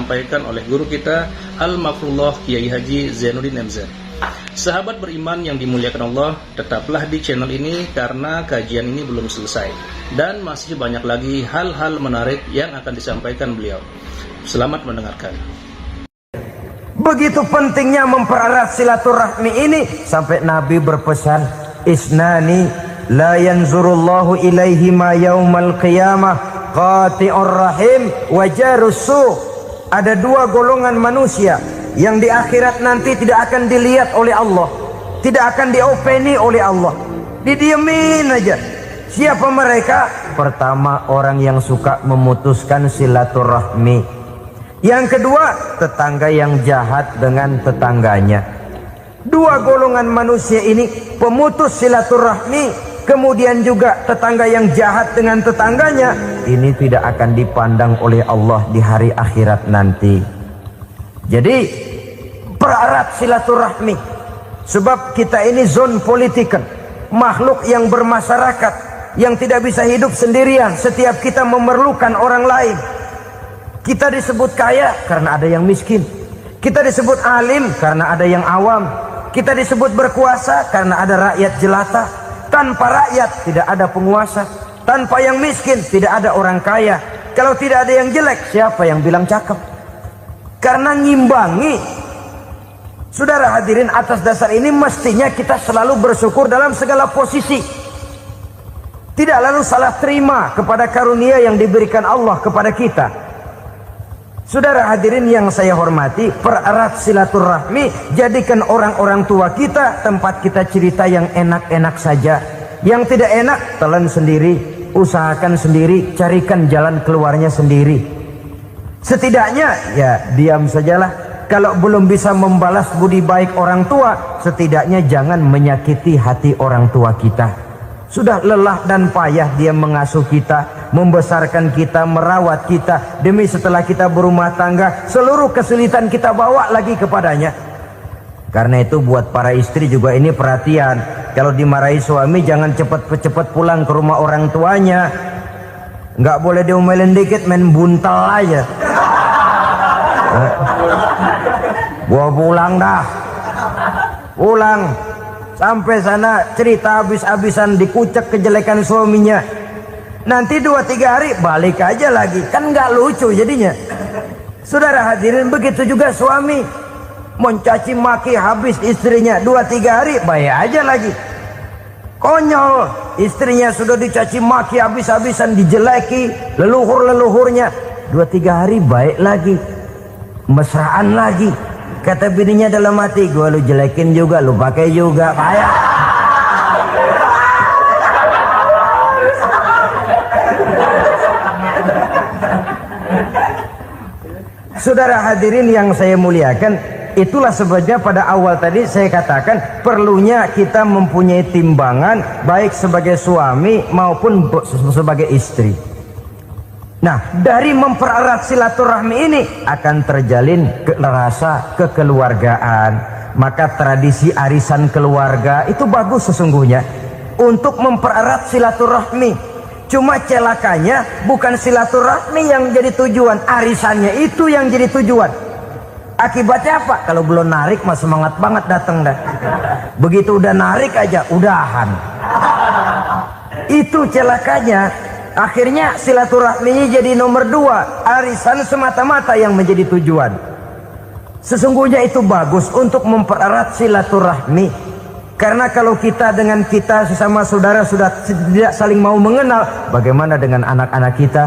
disampaikan oleh guru kita Al-Mafrullah Kiai Haji Zainuddin MZ. Sahabat beriman yang dimuliakan Allah, tetaplah di channel ini karena kajian ini belum selesai dan masih banyak lagi hal-hal menarik yang akan disampaikan beliau. Selamat mendengarkan. Begitu pentingnya mempererat silaturahmi ini sampai Nabi berpesan, isnani la yanzurullahu ilaihima yaumal qiyamah qati'ur rahim wa jarus su'. Ada dua golongan manusia yang di akhirat nanti tidak akan dilihat oleh Allah, tidak akan diopeni oleh Allah, didiemin aja. Siapa mereka? Pertama, orang yang suka memutuskan silaturahmi. Yang kedua, tetangga yang jahat dengan tetangganya. Dua golongan manusia ini, pemutus silaturahmi, kemudian juga tetangga yang jahat dengan tetangganya, ini tidak akan dipandang oleh Allah di hari akhirat nanti. Jadi pererat silaturahmi, sebab kita ini zon politikan, makhluk yang bermasyarakat, yang tidak bisa hidup sendirian. Setiap kita memerlukan orang lain. Kita disebut kaya karena ada yang miskin, kita disebut alim karena ada yang awam, kita disebut berkuasa karena ada rakyat jelata. Tanpa rakyat tidak ada penguasa, tanpa yang miskin tidak ada orang kaya. Kalau tidak ada yang jelek, siapa yang bilang cakep? Karena ngimbangi. Saudara hadirin, atas dasar ini mestinya kita selalu bersyukur dalam segala posisi, tidak lalu salah terima kepada karunia yang diberikan Allah kepada kita. Saudara hadirin yang saya hormati, pererat silaturahmi, jadikan orang-orang tua kita tempat kita cerita yang enak-enak saja. Yang tidak enak, telan sendiri, usahakan sendiri, carikan jalan keluarnya sendiri. Setidaknya ya diam sajalah. Kalau belum bisa membalas budi baik orang tua, setidaknya jangan menyakiti hati orang tua kita. Sudah lelah dan payah dia mengasuh kita, membesarkan kita, merawat kita, demi setelah kita berumah tangga, seluruh kesulitan kita bawa lagi kepadanya. Karena itu buat para istri juga ini perhatian. Kalau dimarahi suami, jangan cepat-cepat pulang ke rumah orang tuanya. Nggak boleh diomelin dikit, main buntal aja. Gua pulang dah. Pulang. Sampai sana cerita habis-habisan, dikucek kejelekan suaminya. Nanti 2-3 hari balik aja lagi. Kan nggak lucu jadinya. Saudara hadirin, begitu juga suami. Mencaci maki habis istrinya, 2-3 hari baik aja lagi. Konyol, istrinya sudah dicaci maki habis-habisan, dijeleki leluhur-leluhurnya, 2-3 hari baik lagi, mesraan lagi. Kata bininya dalam hati, gua lu jelekin juga, lu pakai juga, payah. Saudara hadirin yang saya muliakan, itulah sebabnya pada awal tadi saya katakan perlunya kita mempunyai timbangan baik sebagai suami maupun sebagai istri. Nah, dari mempererat silaturahmi ini akan terjalin rasa kekeluargaan. Maka tradisi arisan keluarga itu bagus sesungguhnya untuk mempererat silaturahmi. Cuma celakanya bukan silaturahmi yang jadi tujuan, arisannya itu yang jadi tujuan. Akibatnya apa? Kalau belum narik mah semangat banget datang dah. Begitu udah narik aja udahan. Itu celakanya. Akhirnya silaturahminya jadi nomor 2, arisan semata-mata yang menjadi tujuan. Sesungguhnya itu bagus untuk mempererat silaturahmi. Karena kalau kita dengan kita sesama saudara sudah tidak saling mau mengenal, bagaimana dengan anak-anak kita?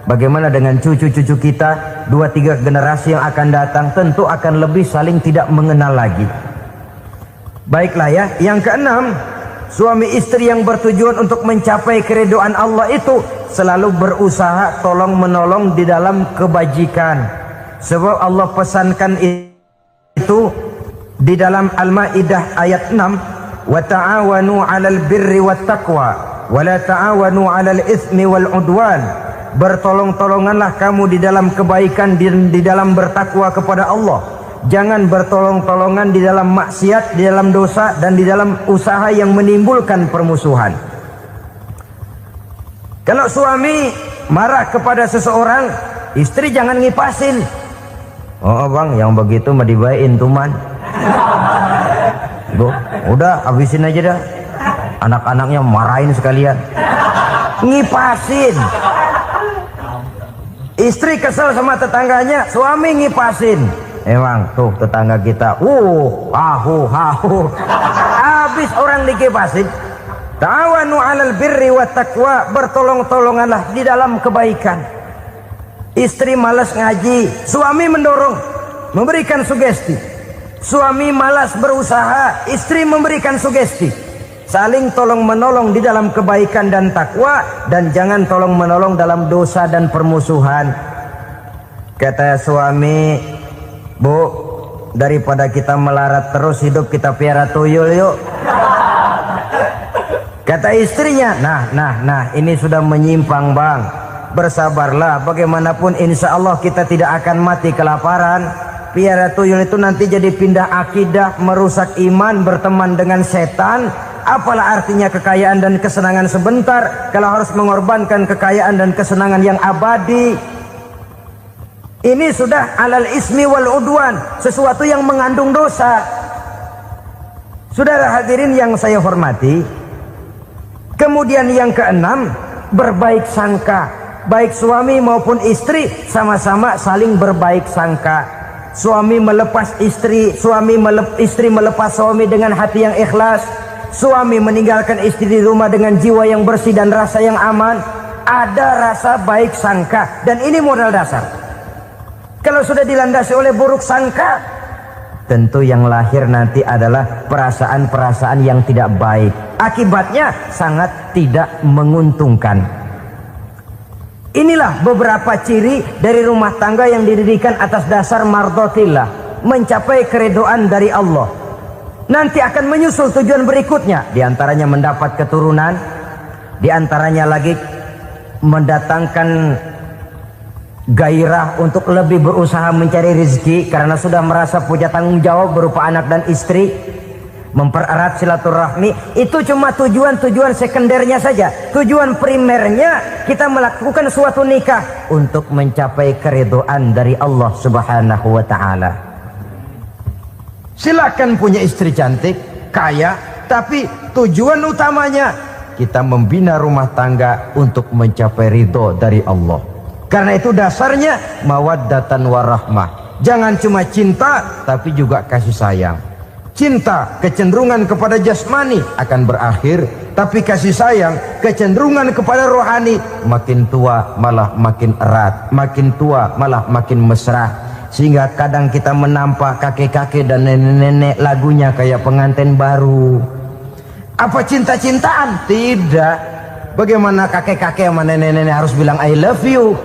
Bagaimana dengan cucu-cucu kita? 2-3 generasi yang akan datang tentu akan lebih saling tidak mengenal lagi. Baiklah ya, yang keenam, suami istri yang bertujuan untuk mencapai keridhaan Allah itu selalu berusaha tolong menolong di dalam kebajikan. Sebab Allah pesankan itu di dalam Al-Maidah ayat 6, wa ta'awanu 'alal birri wat taqwa wa la ta'awanu 'alal itsmi wal 'udwan. Bertolong-tolonganlah kamu di dalam kebaikan, di dalam bertakwa kepada Allah. Jangan bertolong-tolongan di dalam maksiat, di dalam dosa, dan di dalam usaha yang menimbulkan permusuhan. Kalau suami marah kepada seseorang, istri jangan ngipasin. Oh bang, yang begitu mah dibayain tuman. Bu, udah habisin aja dah. Anak-anaknya marahin sekalian. Ngipasin. Istri kesel sama tetangganya, suami ngipasin. Emang tuh tetangga kita, hahu. Habis orang dikipasin. Ta'awanu 'alal birri wat taqwa, bertolong-tolonganlah di dalam kebaikan. Istri malas ngaji, suami mendorong, memberikan sugesti. Suami malas berusaha, istri memberikan sugesti. Saling tolong-menolong di dalam kebaikan dan takwa, dan jangan tolong-menolong dalam dosa dan permusuhan. Kata suami, Bu, daripada kita melarat terus hidup, kita piara tuyul yuk. Kata istrinya, nah ini sudah menyimpang bang. Bersabarlah, bagaimanapun insya Allah kita tidak akan mati kelaparan. Piara tuyul itu nanti jadi pindah akidah, merusak iman, berteman dengan setan. Apalah artinya kekayaan dan kesenangan sebentar kalau harus mengorbankan kekayaan dan kesenangan yang abadi. Ini sudah alal ismi wal udwan, sesuatu yang mengandung dosa. Saudara hadirin yang saya hormati, kemudian yang keenam, berbaik sangka. Baik suami maupun istri sama-sama saling berbaik sangka. Suami melepas istri, istri melepas suami dengan hati yang ikhlas. Suami meninggalkan istri di rumah dengan jiwa yang bersih dan rasa yang aman. Ada rasa baik sangka, dan ini modal dasar. Kalau sudah dilandasi oleh buruk sangka, tentu yang lahir nanti adalah perasaan-perasaan yang tidak baik. Akibatnya sangat tidak menguntungkan. Inilah beberapa ciri dari rumah tangga yang didirikan atas dasar mardhatillah, mencapai keridhaan dari Allah. Nanti akan menyusul tujuan berikutnya, diantaranya mendapat keturunan, diantaranya lagi mendatangkan gairah untuk lebih berusaha mencari rezeki karena sudah merasa punya tanggung jawab berupa anak dan istri. Mempererat silaturahmi itu cuma tujuan-tujuan sekundernya saja. Tujuan primernya kita melakukan suatu nikah untuk mencapai keridhaan dari Allah Subhanahu wa taala. Silakan punya istri cantik, kaya, tapi tujuan utamanya kita membina rumah tangga untuk mencapai ridho dari Allah. Karena itu dasarnya mawaddatan warahmah. Jangan cuma cinta tapi juga kasih sayang. Cinta, kecenderungan kepada jasmani akan berakhir, tapi kasih sayang, kecenderungan kepada rohani, makin tua malah makin erat, makin tua malah makin mesra. Sehingga kadang kita menampak kakek-kakek dan nenek-nenek lagunya kayak pengantin baru. Apa cinta-cintaan? Tidak. Bagaimana kakek-kakek sama nenek-nenek harus bilang I love you?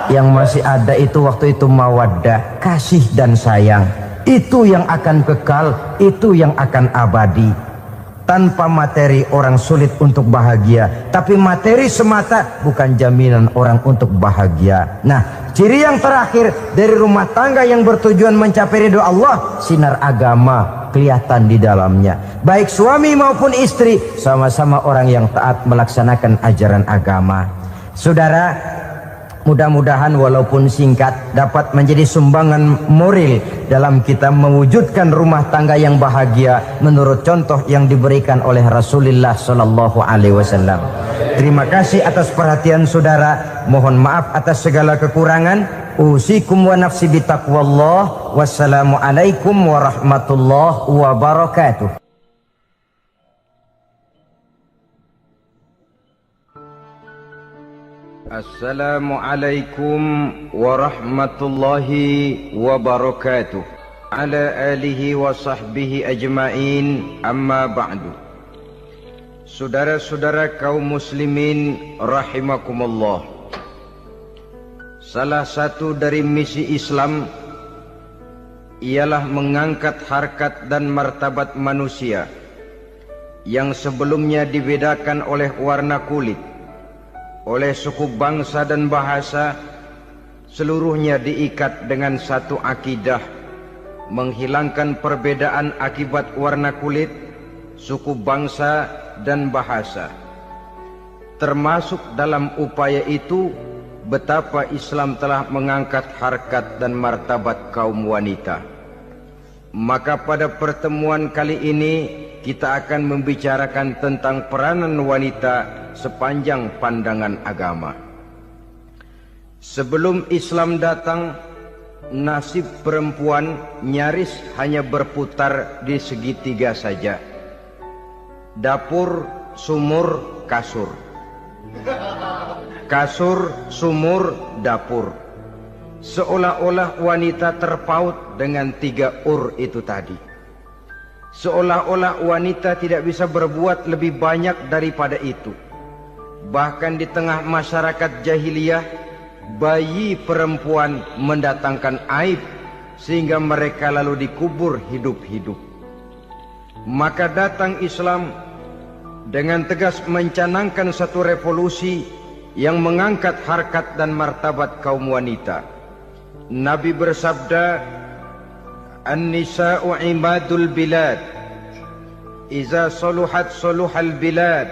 Yang masih ada itu waktu itu mawaddah, kasih dan sayang. Itu yang akan kekal, itu yang akan abadi. Tanpa materi orang sulit untuk bahagia, tapi materi semata bukan jaminan orang untuk bahagia. Nah, ciri yang terakhir dari rumah tangga yang bertujuan mencapai ridho Allah, sinar agama kelihatan di dalamnya. Baik suami maupun istri sama-sama orang yang taat melaksanakan ajaran agama. Saudara, mudah-mudahan walaupun singkat dapat menjadi sumbangan moral dalam kita mewujudkan rumah tangga yang bahagia menurut contoh yang diberikan oleh Rasulullah Sallallahu Alaihi Wasallam. Terima kasih atas perhatian saudara. Mohon maaf atas segala kekurangan. Usikum wa nafsi bitaqwallah. Wassalamualaikum warahmatullahi wabarakatuh. Assalamualaikum warahmatullahi wabarakatuh. Ala alihi wa sahbihi ajma'in, amma ba'du. Saudara-saudara kaum muslimin rahimakumullah. Salah satu dari misi Islam ialah mengangkat harkat dan martabat manusia yang sebelumnya dibedakan oleh warna kulit, oleh suku bangsa dan bahasa. Seluruhnya diikat dengan satu akidah, menghilangkan perbedaan akibat warna kulit, suku bangsa dan bahasa. Termasuk dalam upaya itu betapa Islam telah mengangkat harkat dan martabat kaum wanita. Maka pada pertemuan kali ini kita akan membicarakan tentang peranan wanita sepanjang pandangan agama. Sebelum Islam datang, nasib perempuan nyaris hanya berputar di segitiga saja. Dapur, sumur, kasur. Kasur, sumur, dapur. Seolah-olah wanita terpaut dengan 3 itu tadi. Seolah-olah wanita tidak bisa berbuat lebih banyak daripada itu. Bahkan di tengah masyarakat jahiliyah, bayi perempuan mendatangkan aib sehingga mereka lalu dikubur hidup-hidup. Maka datang Islam dengan tegas mencanangkan satu revolusi yang mengangkat harkat dan martabat kaum wanita. Nabi bersabda, "An-nisa'u imadul bilad. Iza saluhat saluhal bilad,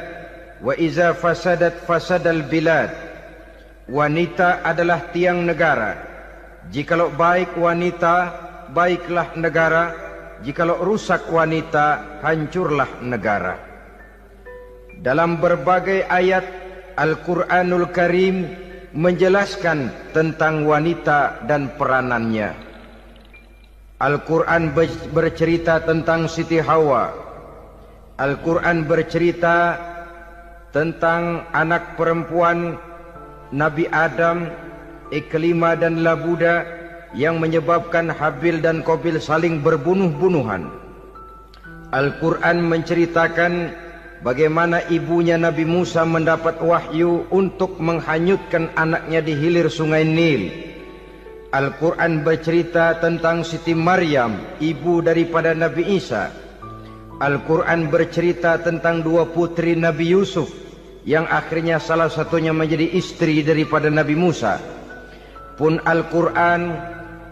wa iza fasadat fasadal bilad." Wanita adalah tiang negara. Jikalau baik wanita, baiklah negara. Jikalau rusak wanita, hancurlah negara. Dalam berbagai ayat Al-Quranul Karim menjelaskan tentang wanita dan peranannya. Al-Quran bercerita tentang Siti Hawa. Al-Quran bercerita tentang anak perempuan Nabi Adam, Iklimah dan Labuda yang menyebabkan Habil dan Qabil saling berbunuh-bunuhan. Al-Quran menceritakan bagaimana ibunya Nabi Musa mendapat wahyu untuk menghanyutkan anaknya di hilir sungai Nil. Al-Quran bercerita tentang Siti Maryam, ibu daripada Nabi Isa. Al-Quran bercerita tentang 2 putri Nabi Yusuf yang akhirnya salah satunya menjadi istri daripada Nabi Musa. Pun Al-Quran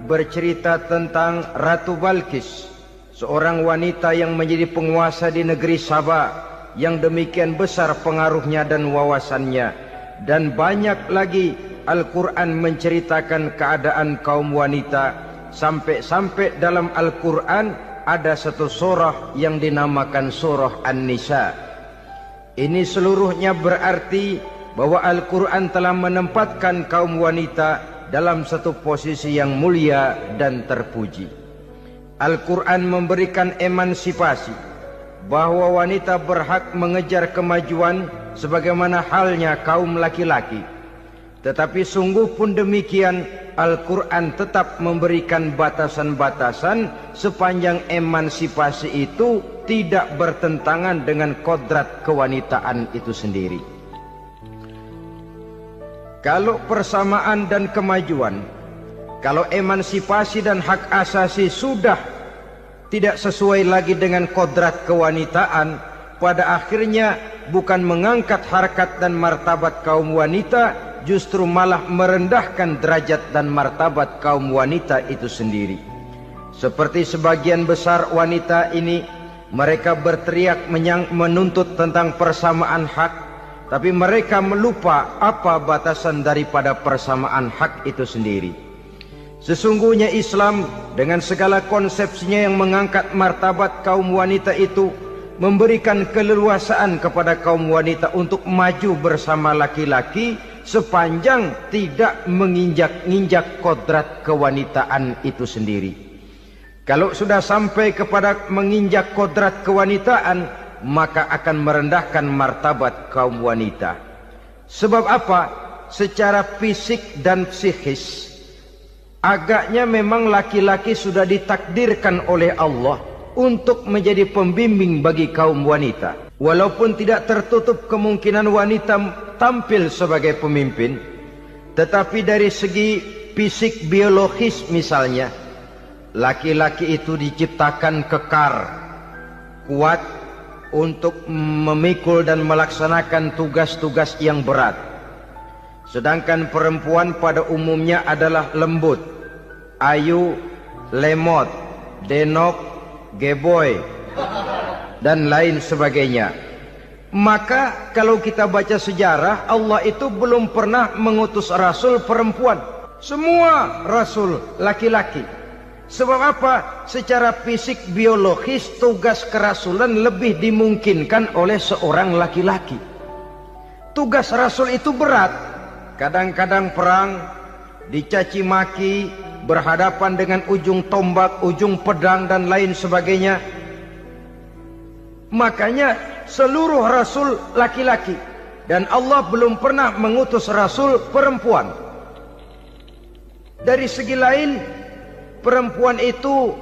bercerita tentang Ratu Balkis, seorang wanita yang menjadi penguasa di negeri Sabah, yang demikian besar pengaruhnya dan wawasannya. Dan banyak lagi Al-Quran menceritakan keadaan kaum wanita, sampai-sampai dalam Al-Quran ada satu surah yang dinamakan surah An-Nisa. Ini seluruhnya berarti bahwa Al-Quran telah menempatkan kaum wanita dalam satu posisi yang mulia dan terpuji. Al-Quran memberikan emansipasi, bahwa wanita berhak mengejar kemajuan sebagaimana halnya kaum laki-laki. Tetapi sungguh pun demikian, Al-Quran tetap memberikan batasan-batasan sepanjang emansipasi itu tidak bertentangan dengan kodrat kewanitaan itu sendiri. Kalau persamaan dan kemajuan, kalau emansipasi dan hak asasi sudah tidak sesuai lagi dengan kodrat kewanitaan, pada akhirnya bukan mengangkat harkat dan martabat kaum wanita, justru malah merendahkan derajat dan martabat kaum wanita itu sendiri. Seperti sebagian besar wanita ini, mereka berteriak menuntut tentang persamaan hak, tapi mereka melupa apa batasan daripada persamaan hak itu sendiri. Sesungguhnya Islam dengan segala konsepsinya yang mengangkat martabat kaum wanita itu memberikan keleluasaan kepada kaum wanita untuk maju bersama laki-laki sepanjang tidak menginjak-injak kodrat kewanitaan itu sendiri. Kalau sudah sampai kepada menginjak kodrat kewanitaan, maka akan merendahkan martabat kaum wanita. Sebab apa? Secara fisik dan psikis, agaknya memang laki-laki sudah ditakdirkan oleh Allah untuk menjadi pembimbing bagi kaum wanita. Walaupun tidak tertutup kemungkinan wanita tampil sebagai pemimpin, tetapi dari segi fisik biologis misalnya, laki-laki itu diciptakan kekar, kuat untuk memikul dan melaksanakan tugas-tugas yang berat. Sedangkan perempuan pada umumnya adalah lembut, ayu, lemot, denok, geboy, dan lain sebagainya. Maka kalau kita baca sejarah, Allah itu belum pernah mengutus rasul perempuan. Semua rasul laki-laki. Sebab apa? Secara fisik biologis tugas kerasulan lebih dimungkinkan oleh seorang laki-laki. Tugas rasul itu berat. Kadang-kadang perang, dicaci maki, berhadapan dengan ujung tombak, ujung pedang dan lain sebagainya. Makanya seluruh rasul laki-laki, dan Allah belum pernah mengutus rasul perempuan. Dari segi lain, perempuan itu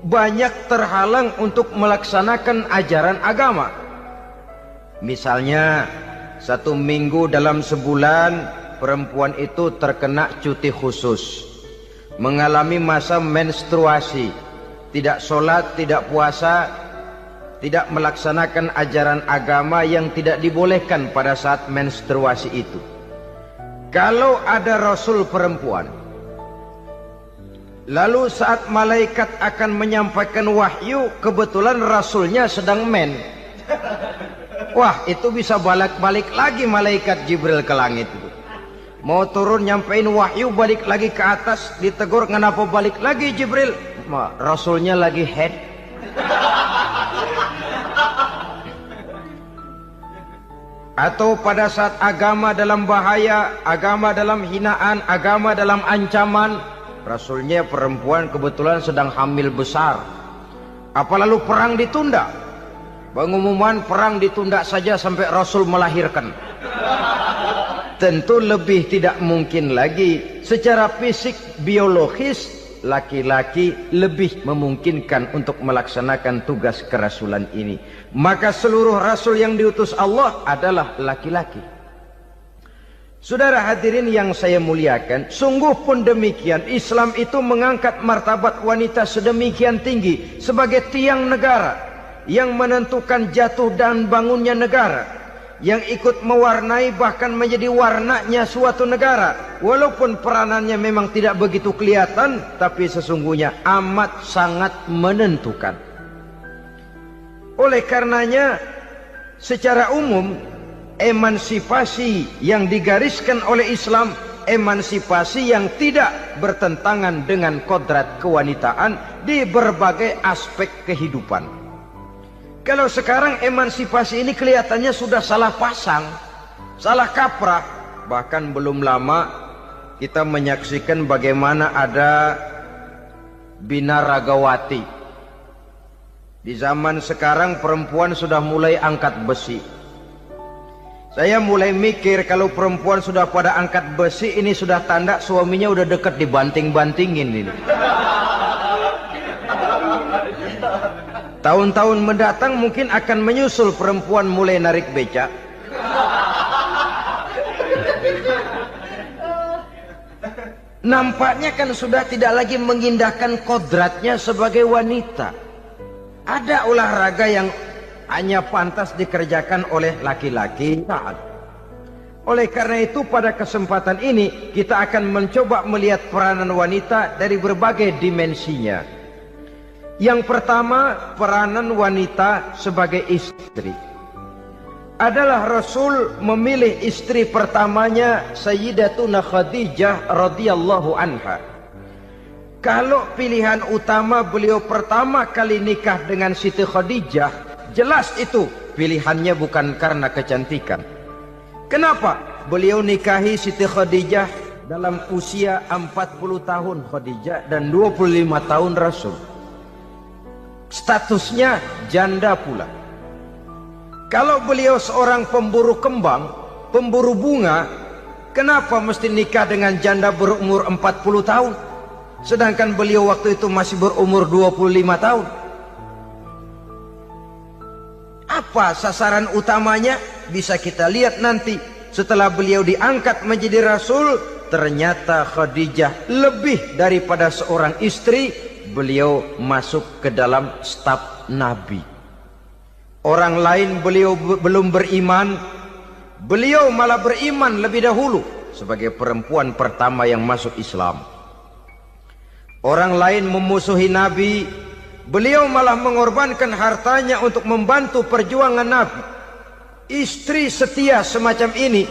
banyak terhalang untuk melaksanakan ajaran agama. Misalnya 1 minggu dalam sebulan perempuan itu terkena cuti khusus, mengalami masa menstruasi, tidak sholat, tidak puasa, tidak melaksanakan ajaran agama yang tidak dibolehkan pada saat menstruasi itu. Kalau ada rasul perempuan, lalu saat malaikat akan menyampaikan wahyu, kebetulan rasulnya sedang wah, itu bisa balik lagi malaikat Jibril ke langit itu. Mau turun nyampein wahyu, balik lagi ke atas, ditegur, kenapa balik lagi Jibril? Rasulnya lagi head. Atau pada saat agama dalam bahaya, agama dalam hinaan, agama dalam ancaman, rasulnya perempuan kebetulan sedang hamil besar. Apa lalu perang ditunda? Pengumuman perang ditunda saja sampai rasul melahirkan. Tentu lebih tidak mungkin lagi. Secara fisik biologis, laki-laki lebih memungkinkan untuk melaksanakan tugas kerasulan ini. Maka seluruh rasul yang diutus Allah adalah laki-laki. Saudara hadirin yang saya muliakan, sungguh pun demikian, Islam itu mengangkat martabat wanita sedemikian tinggi sebagai tiang negara yang menentukan jatuh dan bangunnya negara, yang ikut mewarnai bahkan menjadi warnanya suatu negara. Walaupun peranannya memang tidak begitu kelihatan, tapi sesungguhnya amat sangat menentukan. Oleh karenanya, secara umum, emansipasi yang digariskan oleh Islam, emansipasi yang tidak bertentangan dengan kodrat kewanitaan di berbagai aspek kehidupan. Kalau sekarang emansipasi ini kelihatannya sudah salah pasang, salah kaprah. Bahkan belum lama kita menyaksikan bagaimana ada binaragawati. Di zaman sekarang perempuan sudah mulai angkat besi. Saya mulai mikir kalau perempuan sudah pada angkat besi, ini sudah tanda suaminya udah dekat dibanting-bantingin ini. Tahun-tahun mendatang mungkin akan menyusul perempuan mulai narik becak. Nampaknya kan sudah tidak lagi mengindahkan kodratnya sebagai wanita. Ada olahraga yang hanya pantas dikerjakan oleh laki-laki. Oleh karena itu pada kesempatan ini kita akan mencoba melihat peranan wanita dari berbagai dimensinya. Yang pertama, peranan wanita sebagai istri. Adalah Rasul memilih istri pertamanya Sayyidatuna Khadijah radhiyallahu anha. Kalau pilihan utama beliau pertama kali nikah dengan Siti Khadijah, jelas itu pilihannya bukan karena kecantikan. Kenapa? Beliau nikahi Siti Khadijah dalam usia 40 tahun Khadijah dan 25 tahun Rasul. Statusnya janda pula. Kalau beliau seorang pemburu kembang, pemburu bunga, kenapa mesti nikah dengan janda berumur 40 tahun? Sedangkan beliau waktu itu masih berumur 25 tahun. Apa sasaran utamanya? Bisa kita lihat nanti. Setelah beliau diangkat menjadi Rasul, ternyata Khadijah lebih daripada seorang istri. Beliau masuk ke dalam staf Nabi. Orang lain beliau belum beriman, beliau malah beriman lebih dahulu sebagai perempuan pertama yang masuk Islam. Orang lain memusuhi Nabi, beliau malah mengorbankan hartanya untuk membantu perjuangan Nabi. istri setia semacam ini,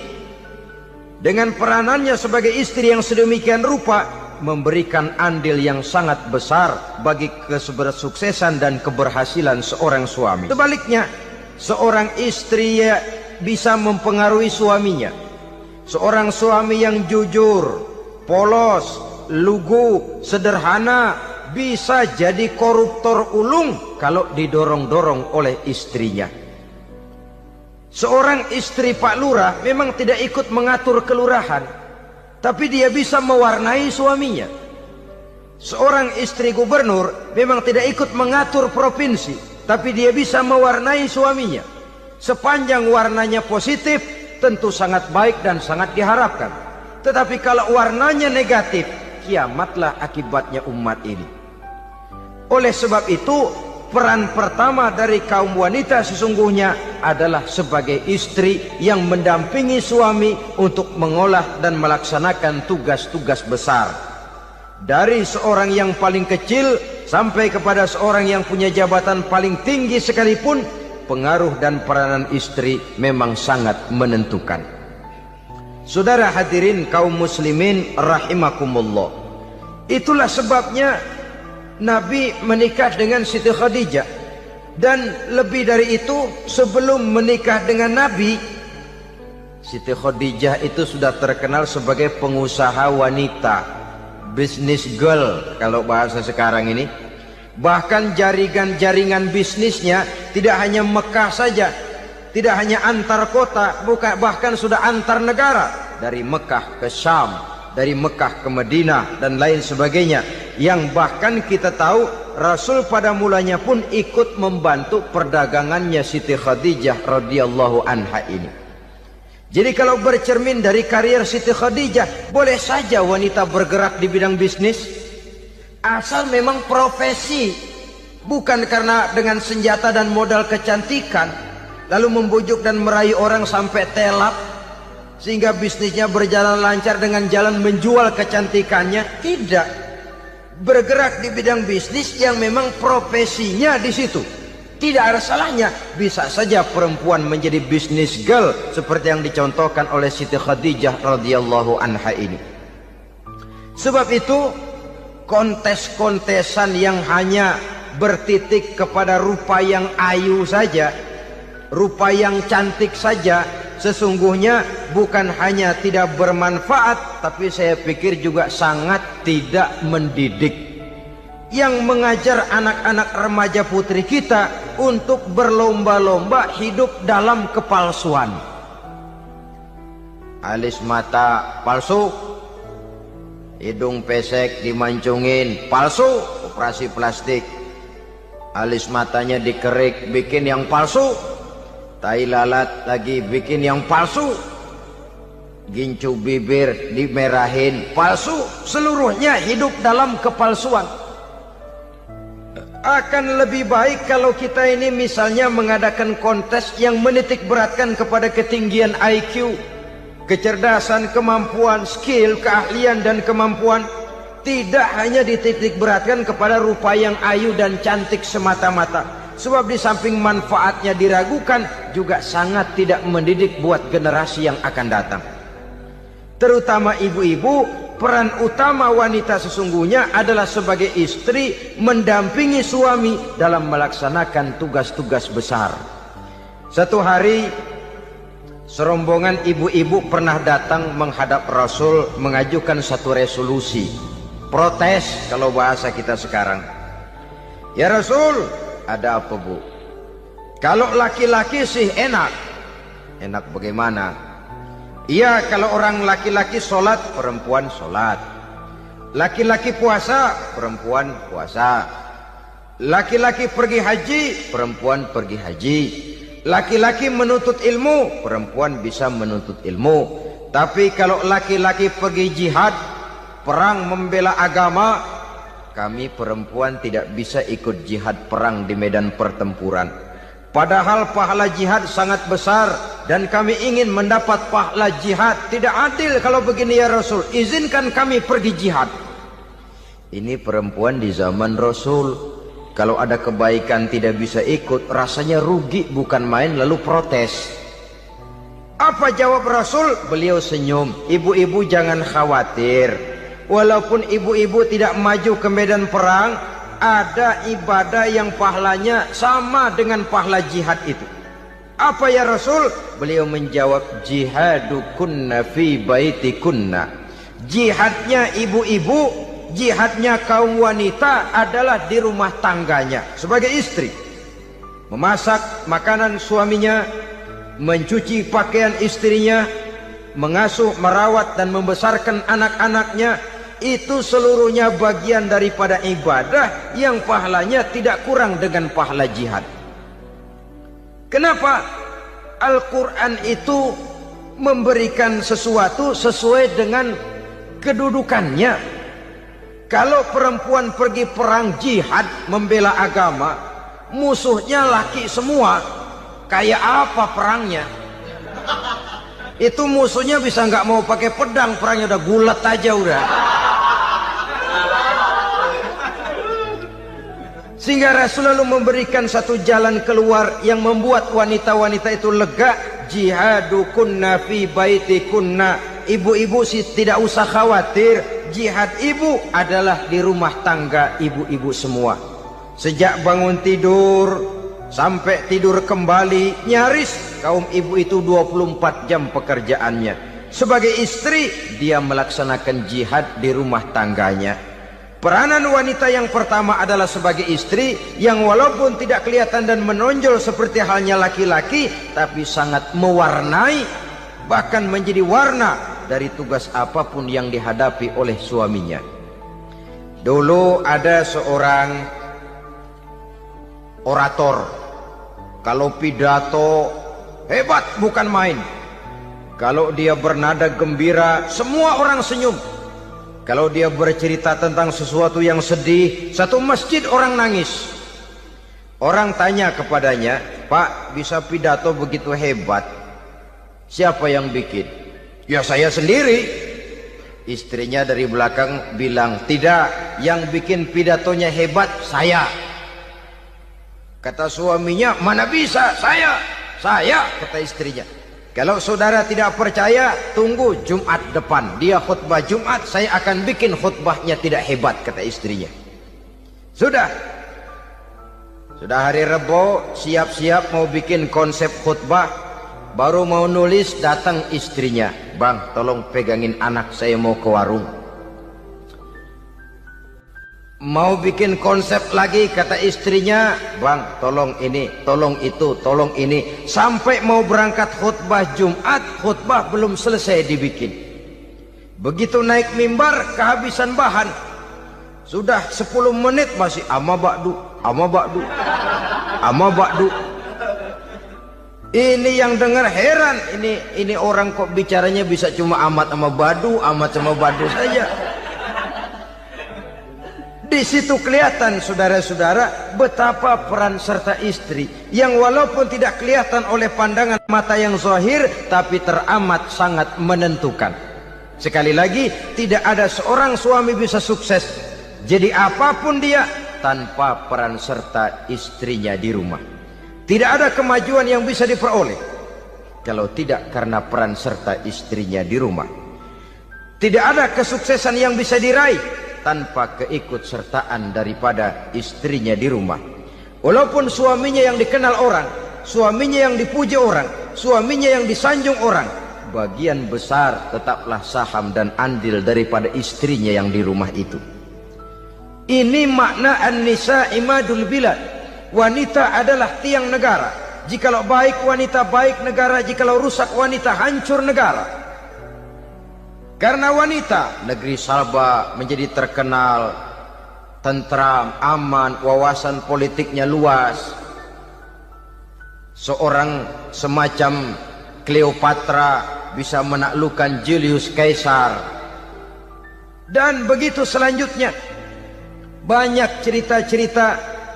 dengan peranannya sebagai istri yang sedemikian rupa, memberikan andil yang sangat besar bagi kesuksesan dan keberhasilan seorang suami. Sebaliknya, seorang istri bisa mempengaruhi suaminya. Seorang suami yang jujur, polos, lugu, sederhana, bisa jadi koruptor ulung kalau didorong-dorong oleh istrinya. Seorang istri Pak Lurah memang tidak ikut mengatur kelurahan, tapi dia bisa mewarnai suaminya. Seorang istri gubernur memang tidak ikut mengatur provinsi, tapi dia bisa mewarnai suaminya. Sepanjang warnanya positif, tentu sangat baik dan sangat diharapkan. Tetapi kalau warnanya negatif, kiamatlah akibatnya umat ini. Oleh sebab itu, peran pertama dari kaum wanita sesungguhnya adalah sebagai istri yang mendampingi suami untuk mengolah dan melaksanakan tugas-tugas besar. Dari seorang yang paling kecil sampai kepada seorang yang punya jabatan paling tinggi sekalipun, pengaruh dan peranan istri memang sangat menentukan. Saudara hadirin kaum muslimin rahimakumullah. Itulah sebabnya Nabi menikah dengan Siti Khadijah. Dan lebih dari itu, sebelum menikah dengan Nabi, Siti Khadijah itu sudah terkenal sebagai pengusaha wanita, business girl kalau bahasa sekarang ini. Bahkan jaringan bisnisnya tidak hanya Mekah saja, tidak hanya antar kota, bahkan sudah antar negara. Dari Mekah ke Syam, dari Mekah ke Madinah dan lain sebagainya, yang bahkan kita tahu Rasul pada mulanya pun ikut membantu perdagangannya Siti Khadijah radhiyallahu anha ini. Jadi kalau bercermin dari karier Siti Khadijah, boleh saja wanita bergerak di bidang bisnis, asal memang profesi, bukan karena dengan senjata dan modal kecantikan lalu membujuk dan meraih orang sampai telap sehingga bisnisnya berjalan lancar dengan jalan menjual kecantikannya. Tidak, bergerak di bidang bisnis yang memang profesinya di situ. Tidak ada salahnya. Bisa saja perempuan menjadi bisnis girl seperti yang dicontohkan oleh Siti Khadijah radhiyallahu anha ini. Sebab itu, kontes-kontesan yang hanya bertitik kepada rupa yang ayu saja, rupa yang cantik saja, sesungguhnya bukan hanya tidak bermanfaat, tapi saya pikir juga sangat tidak mendidik. Yang mengajar anak-anak remaja putri kita untuk berlomba-lomba hidup dalam kepalsuan. Alis mata palsu, hidung pesek dimancungin palsu, operasi plastik. Alis matanya dikerik bikin yang palsu, tai lalat lagi bikin yang palsu, gincu bibir dimerahin palsu. Seluruhnya hidup dalam kepalsuan. Akan lebih baik kalau kita ini misalnya mengadakan kontes yang menitik beratkan kepada ketinggian IQ, kecerdasan, kemampuan, skill, keahlian dan kemampuan. Tidak hanya dititik beratkan kepada rupa yang ayu dan cantik semata-mata. Sebab di samping manfaatnya diragukan, juga sangat tidak mendidik buat generasi yang akan datang. Terutama ibu-ibu, peran utama wanita sesungguhnya adalah sebagai istri mendampingi suami dalam melaksanakan tugas-tugas besar. Satu hari, serombongan ibu-ibu pernah datang menghadap Rasul mengajukan satu resolusi. Protes kalau bahasa kita sekarang. Ya Rasul, ada apa bu? Kalau laki-laki sih enak. Enak bagaimana? Iya, kalau orang laki-laki sholat, perempuan sholat. Laki-laki puasa, perempuan puasa. Laki-laki pergi haji, perempuan pergi haji. Laki-laki menuntut ilmu, perempuan bisa menuntut ilmu. Tapi kalau laki-laki pergi jihad, perang membela agama, kami perempuan tidak bisa ikut jihad perang di medan pertempuran. Padahal pahala jihad sangat besar dan kami ingin mendapat pahala jihad. Tidak adil kalau begini ya Rasul, izinkan kami pergi jihad. Ini perempuan di zaman Rasul, kalau ada kebaikan tidak bisa ikut, rasanya rugi bukan main, lalu protes. Apa jawab Rasul? Beliau senyum. Ibu-ibu jangan khawatir. Walaupun ibu-ibu tidak maju ke medan perang, ada ibadah yang pahalanya sama dengan pahala jihad itu. Apa ya Rasul? Beliau menjawab, jihadukunna fi baitikunna. Jihadnya ibu-ibu, jihadnya kaum wanita adalah di rumah tangganya sebagai istri. Memasak makanan suaminya, mencuci pakaian istrinya, mengasuh, merawat dan membesarkan anak-anaknya, itu seluruhnya bagian daripada ibadah yang pahalanya tidak kurang dengan pahala jihad. Kenapa? Al-Quran itu memberikan sesuatu sesuai dengan kedudukannya. Kalau perempuan pergi perang jihad membela agama, musuhnya laki semua, kayak apa perangnya? Itu musuhnya bisa nggak mau pakai pedang, perangnya udah gulat aja udah. Sehingga Rasul lalu memberikan satu jalan keluar yang membuat wanita-wanita itu lega. Jihadukunna fi baitikunna. Ibu-ibu sih tidak usah khawatir, jihad ibu adalah di rumah tangga ibu-ibu semua. Sejak bangun tidur sampai tidur kembali, nyaris kaum ibu itu 24 jam pekerjaannya. Sebagai istri, dia melaksanakan jihad di rumah tangganya. Peranan wanita yang pertama adalah sebagai istri, yang walaupun tidak kelihatan dan menonjol seperti halnya laki-laki, tapi sangat mewarnai, bahkan menjadi warna dari tugas apapun yang dihadapi oleh suaminya. Dulu ada seorang orator, kalau pidato hebat bukan main. Kalau dia bernada gembira, semua orang senyum. Kalau dia bercerita tentang sesuatu yang sedih, satu masjid orang nangis. Orang tanya kepadanya, Pak, bisa pidato begitu hebat, siapa yang bikin? Ya saya sendiri. Istrinya dari belakang bilang, tidak, yang bikin pidatonya hebat saya. Kata suaminya, mana bisa, saya, kata istrinya. Kalau saudara tidak percaya, tunggu Jumat depan. Dia khutbah Jumat, saya akan bikin khutbahnya tidak hebat, kata istrinya. Sudah hari Rebo, siap-siap mau bikin konsep khutbah. Baru mau nulis, datang istrinya. Bang, tolong pegangin anak, saya mau ke warung. Mau bikin konsep lagi, kata istrinya, bang tolong ini, tolong itu, tolong ini. Sampai mau berangkat khutbah Jumat, khutbah belum selesai dibikin. Begitu naik mimbar, kehabisan bahan. Sudah 10 menit masih ama ba'du. Ini yang dengar heran, ini orang kok bicaranya bisa cuma amat sama badu saja. Di situ kelihatan saudara-saudara betapa peran serta istri yang walaupun tidak kelihatan oleh pandangan mata yang zahir, tapi teramat sangat menentukan. Sekali lagi, tidak ada seorang suami bisa sukses jadi apapun dia tanpa peran serta istrinya di rumah. Tidak ada kemajuan yang bisa diperoleh kalau tidak karena peran serta istrinya di rumah. Tidak ada kesuksesan yang bisa diraih tanpa keikutsertaan daripada istrinya di rumah. Walaupun suaminya yang dikenal orang, suaminya yang dipuji orang, suaminya yang disanjung orang, bagian besar tetaplah saham dan andil daripada istrinya yang di rumah itu. Ini makna an-nisa imadul bilad. Wanita adalah tiang negara. Jikalau baik wanita, baik negara. Jikalau rusak wanita, hancur negara. Karena wanita, negeri Salba menjadi terkenal tentram, aman, wawasan politiknya luas. Seorang semacam Cleopatra bisa menaklukkan Julius Caesar. Dan begitu selanjutnya. Banyak cerita-cerita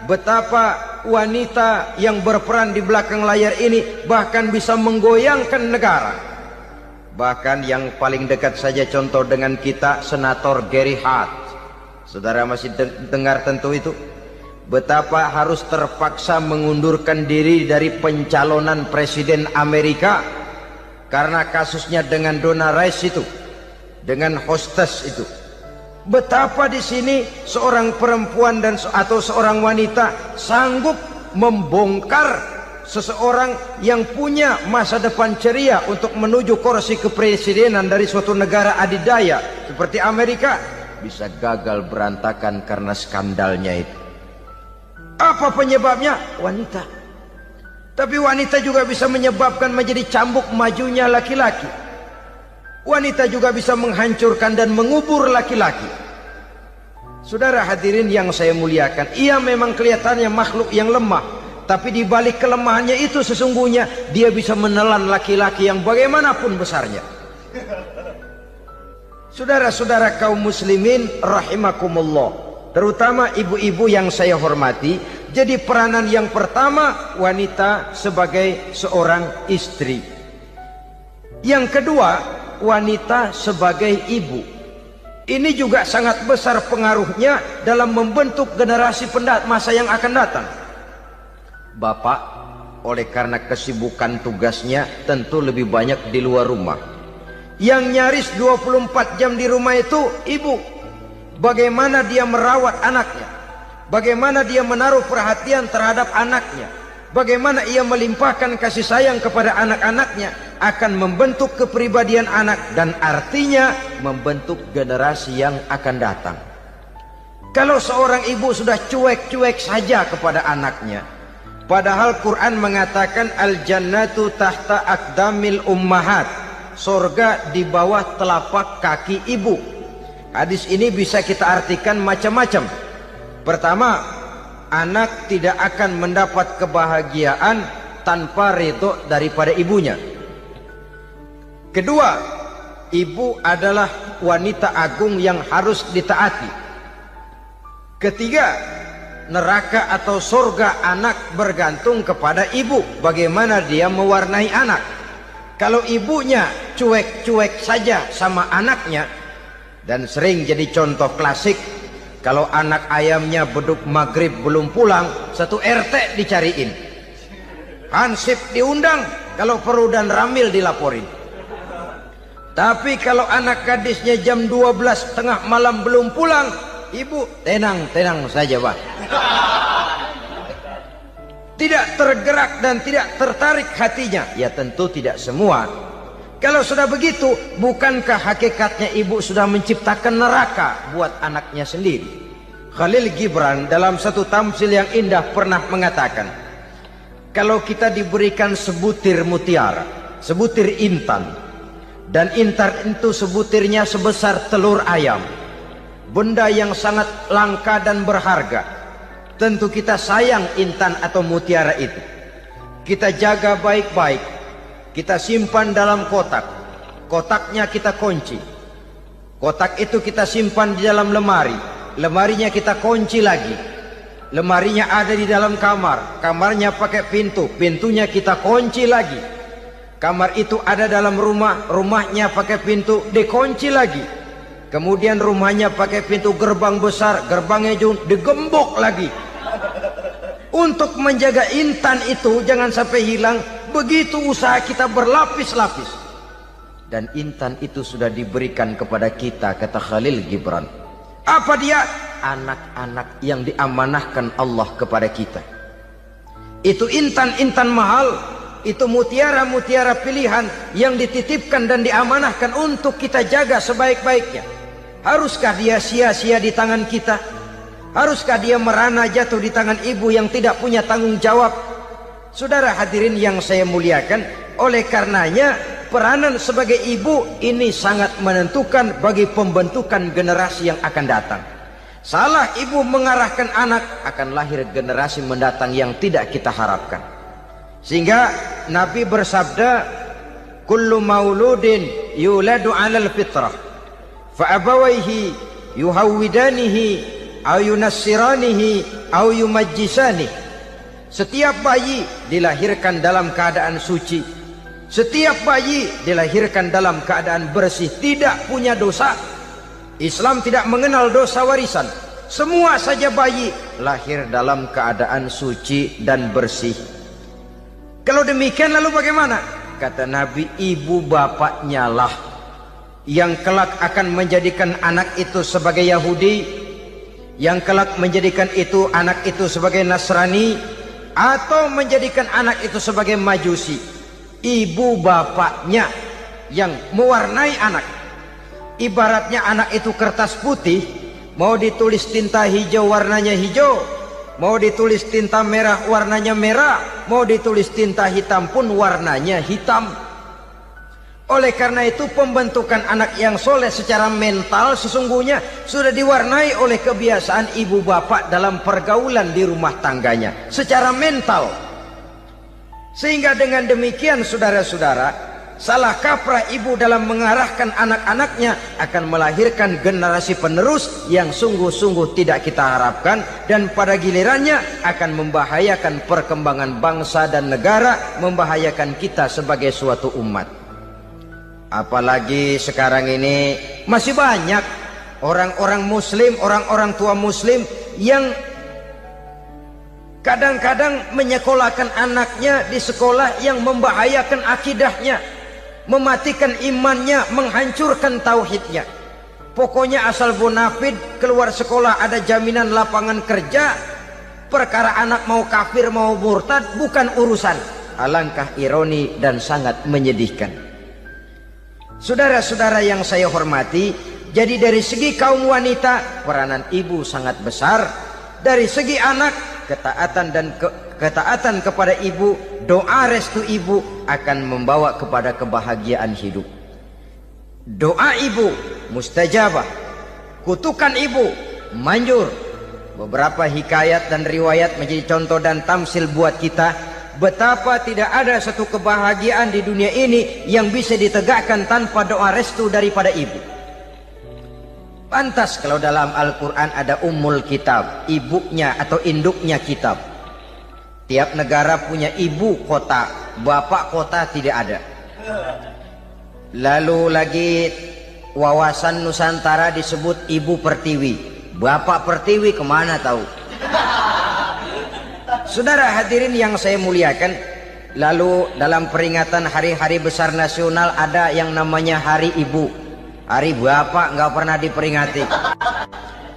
betapa wanita yang berperan di belakang layar ini bahkan bisa menggoyangkan negara. Bahkan yang paling dekat saja contoh dengan kita, Senator Gary Hart. Saudara masih dengar tentu itu. Betapa harus terpaksa mengundurkan diri dari pencalonan presiden Amerika karena kasusnya dengan Donna Rice itu, dengan hostess itu. Betapa di sini seorang perempuan atau seorang wanita sanggup membongkar seseorang yang punya masa depan ceria untuk menuju kursi kepresidenan dari suatu negara adidaya seperti Amerika, bisa gagal berantakan karena skandalnya itu. Apa penyebabnya? Wanita. Tapi wanita juga bisa menyebabkan menjadi cambuk majunya laki-laki. Wanita juga bisa menghancurkan dan mengubur laki-laki. Saudara hadirin yang saya muliakan, ia memang kelihatannya makhluk yang lemah, tapi di balik kelemahannya itu sesungguhnya dia bisa menelan laki-laki yang bagaimanapun besarnya. Saudara-saudara kaum muslimin rahimakumullah, terutama ibu-ibu yang saya hormati, jadi peranan yang pertama wanita sebagai seorang istri. Yang kedua, wanita sebagai ibu. Ini juga sangat besar pengaruhnya dalam membentuk generasi masa yang akan datang. Bapak, oleh karena kesibukan tugasnya, tentu lebih banyak di luar rumah. Yang nyaris 24 jam di rumah itu ibu. Bagaimana dia merawat anaknya, bagaimana dia menaruh perhatian terhadap anaknya, bagaimana ia melimpahkan kasih sayang kepada anak-anaknya, akan membentuk kepribadian anak dan artinya membentuk generasi yang akan datang. Kalau seorang ibu sudah cuek-cuek saja kepada anaknya, padahal Quran mengatakan al-jannatu tahta aqdamil ummahat, surga di bawah telapak kaki ibu. Hadis ini bisa kita artikan macam-macam. Pertama, anak tidak akan mendapat kebahagiaan tanpa ridho daripada ibunya. Kedua, ibu adalah wanita agung yang harus ditaati. Ketiga, neraka atau surga anak bergantung kepada ibu, bagaimana dia mewarnai anak. Kalau ibunya cuek-cuek saja sama anaknya, dan sering jadi contoh klasik, kalau anak ayamnya beduk maghrib belum pulang, satu RT dicariin, hansip diundang, kalau perlu dan ramil dilaporin. Tapi kalau anak gadisnya jam 12 tengah malam belum pulang, ibu tenang saja Pak. Tidak tergerak dan tidak tertarik hatinya. Ya tentu tidak semua. Kalau sudah begitu, bukankah hakikatnya ibu sudah menciptakan neraka buat anaknya sendiri? Khalil Gibran dalam satu tamsil yang indah pernah mengatakan, kalau kita diberikan sebutir mutiara, sebutir intan, dan intan itu sebutirnya sebesar telur ayam, benda yang sangat langka dan berharga, tentu kita sayang intan atau mutiara itu. Kita jaga baik-baik, kita simpan dalam kotak, kotaknya kita kunci, kotak itu kita simpan di dalam lemari, lemarinya kita kunci lagi, lemarinya ada di dalam kamar, kamarnya pakai pintu, pintunya kita kunci lagi. Kamar itu ada dalam rumah, rumahnya pakai pintu, dikunci lagi. Kemudian rumahnya pakai pintu gerbang besar, gerbangnya juga digembok lagi. Untuk menjaga intan itu jangan sampai hilang, begitu usaha kita berlapis-lapis. Dan intan itu sudah diberikan kepada kita, kata Khalil Gibran. Apa dia? Anak-anak yang diamanahkan Allah kepada kita. Itu intan-intan mahal, itu mutiara-mutiara pilihan yang dititipkan dan diamanahkan untuk kita jaga sebaik-baiknya. Haruskah dia sia-sia di tangan kita? Haruskah dia merana jatuh di tangan ibu yang tidak punya tanggung jawab? Saudara hadirin yang saya muliakan, oleh karenanya peranan sebagai ibu ini sangat menentukan bagi pembentukan generasi yang akan datang. Salah ibu mengarahkan anak, akan lahir generasi mendatang yang tidak kita harapkan. Sehingga Nabi bersabda, kullu mauludin yuladu 'alal fitrah fa abawayhi yuhawwidanihi aw yunassiranihi aw yumajjisanihi. Setiap bayi dilahirkan dalam keadaan suci, setiap bayi dilahirkan dalam keadaan bersih, tidak punya dosa. Islam tidak mengenal dosa warisan. Semua saja bayi lahir dalam keadaan suci dan bersih. Kalau demikian lalu bagaimana? kata Nabi, ibu bapaknya lah yang kelak akan menjadikan anak itu sebagai Yahudi, yang kelak menjadikan itu anak itu sebagai Nasrani, atau menjadikan anak itu sebagai Majusi. Ibu bapaknya yang mewarnai anak. Ibaratnya anak itu kertas putih, mau ditulis tinta hijau warnanya hijau, mau ditulis tinta merah warnanya merah, mau ditulis tinta hitam pun warnanya hitam. Oleh karena itu pembentukan anak yang soleh secara mental sesungguhnya sudah diwarnai oleh kebiasaan ibu bapak dalam pergaulan di rumah tangganya secara mental. Sehingga dengan demikian saudara-saudara, salah kaprah ibu dalam mengarahkan anak-anaknya akan melahirkan generasi penerus yang sungguh-sungguh tidak kita harapkan, dan pada gilirannya akan membahayakan perkembangan bangsa dan negara, membahayakan kita sebagai suatu umat. Apalagi sekarang ini masih banyak orang-orang muslim, orang-orang tua muslim yang kadang-kadang menyekolahkan anaknya di sekolah yang membahayakan akidahnya, mematikan imannya, menghancurkan tauhidnya. Pokoknya asal bonafid keluar sekolah ada jaminan lapangan kerja, perkara anak mau kafir mau murtad bukan urusan. Alangkah ironi dan sangat menyedihkan. Saudara-saudara yang saya hormati, jadi dari segi kaum wanita peranan ibu sangat besar. Dari segi anak, ketaatan kepada ibu, doa restu ibu akan membawa kepada kebahagiaan hidup. Doa ibu mustajabah, kutukan ibu manjur. Beberapa hikayat dan riwayat menjadi contoh dan tamsil buat kita betapa tidak ada satu kebahagiaan di dunia ini yang bisa ditegakkan tanpa doa restu daripada ibu. Pantas kalau dalam Al-Quran ada ummul kitab, ibunya atau induknya kitab. Tiap negara punya ibu kota, bapak kota tidak ada. Lalu lagi wawasan Nusantara disebut ibu pertiwi, bapak pertiwi kemana tahu. Saudara hadirin yang saya muliakan, lalu dalam peringatan hari-hari besar nasional ada yang namanya Hari Ibu. Hari bapak nggak pernah diperingati.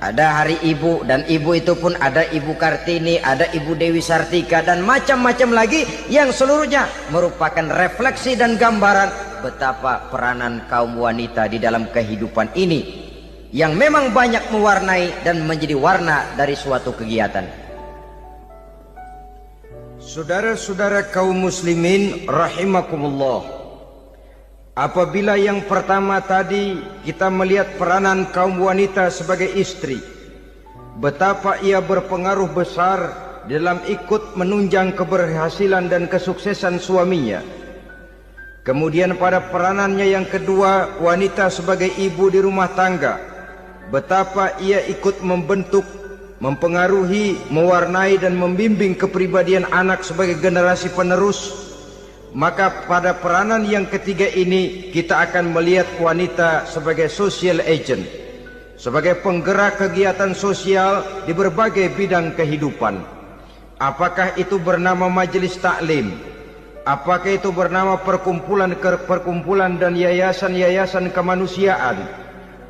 Ada Hari Ibu, dan ibu itu pun ada Ibu Kartini, ada Ibu Dewi Sartika, dan macam-macam lagi yang seluruhnya merupakan refleksi dan gambaran betapa peranan kaum wanita di dalam kehidupan ini yang memang banyak mewarnai dan menjadi warna dari suatu kegiatan. Saudara-saudara kaum muslimin rahimakumullah, apabila yang pertama tadi kita melihat peranan kaum wanita sebagai istri, betapa ia berpengaruh besar dalam ikut menunjang keberhasilan dan kesuksesan suaminya. Kemudian pada peranannya yang kedua, wanita sebagai ibu di rumah tangga, betapa ia ikut membentuk, mempengaruhi, mewarnai dan membimbing kepribadian anak sebagai generasi penerus. Maka pada peranan yang ketiga ini kita akan melihat wanita sebagai social agent, sebagai penggerak kegiatan sosial di berbagai bidang kehidupan. Apakah itu bernama majelis taklim, apakah itu bernama perkumpulan dan yayasan-yayasan kemanusiaan,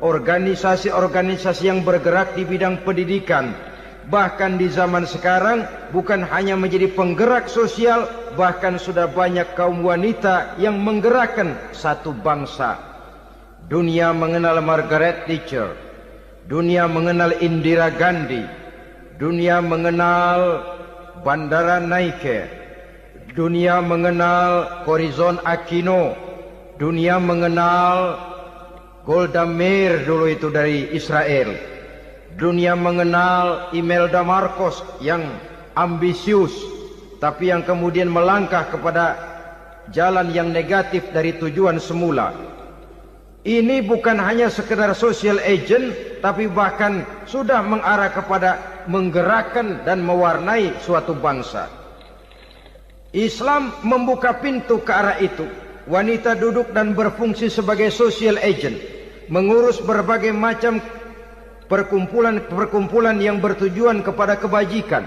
organisasi-organisasi yang bergerak di bidang pendidikan, bahkan di zaman sekarang bukan hanya menjadi penggerak sosial, bahkan sudah banyak kaum wanita yang menggerakkan satu bangsa. Dunia mengenal Margaret Thatcher, dunia mengenal Indira Gandhi, dunia mengenal Bandara Naike, dunia mengenal Corazon Aquino, dunia mengenal Golda Meir dulu itu dari Israel. Dunia mengenal Imelda Marcos yang ambisius, tapi yang kemudian melangkah kepada jalan yang negatif dari tujuan semula. Ini bukan hanya sekedar social agent, tapi bahkan sudah mengarah kepada menggerakkan dan mewarnai suatu bangsa. Islam membuka pintu ke arah itu. Wanita duduk dan berfungsi sebagai social agent, mengurus berbagai macam perkumpulan-perkumpulan yang bertujuan kepada kebajikan,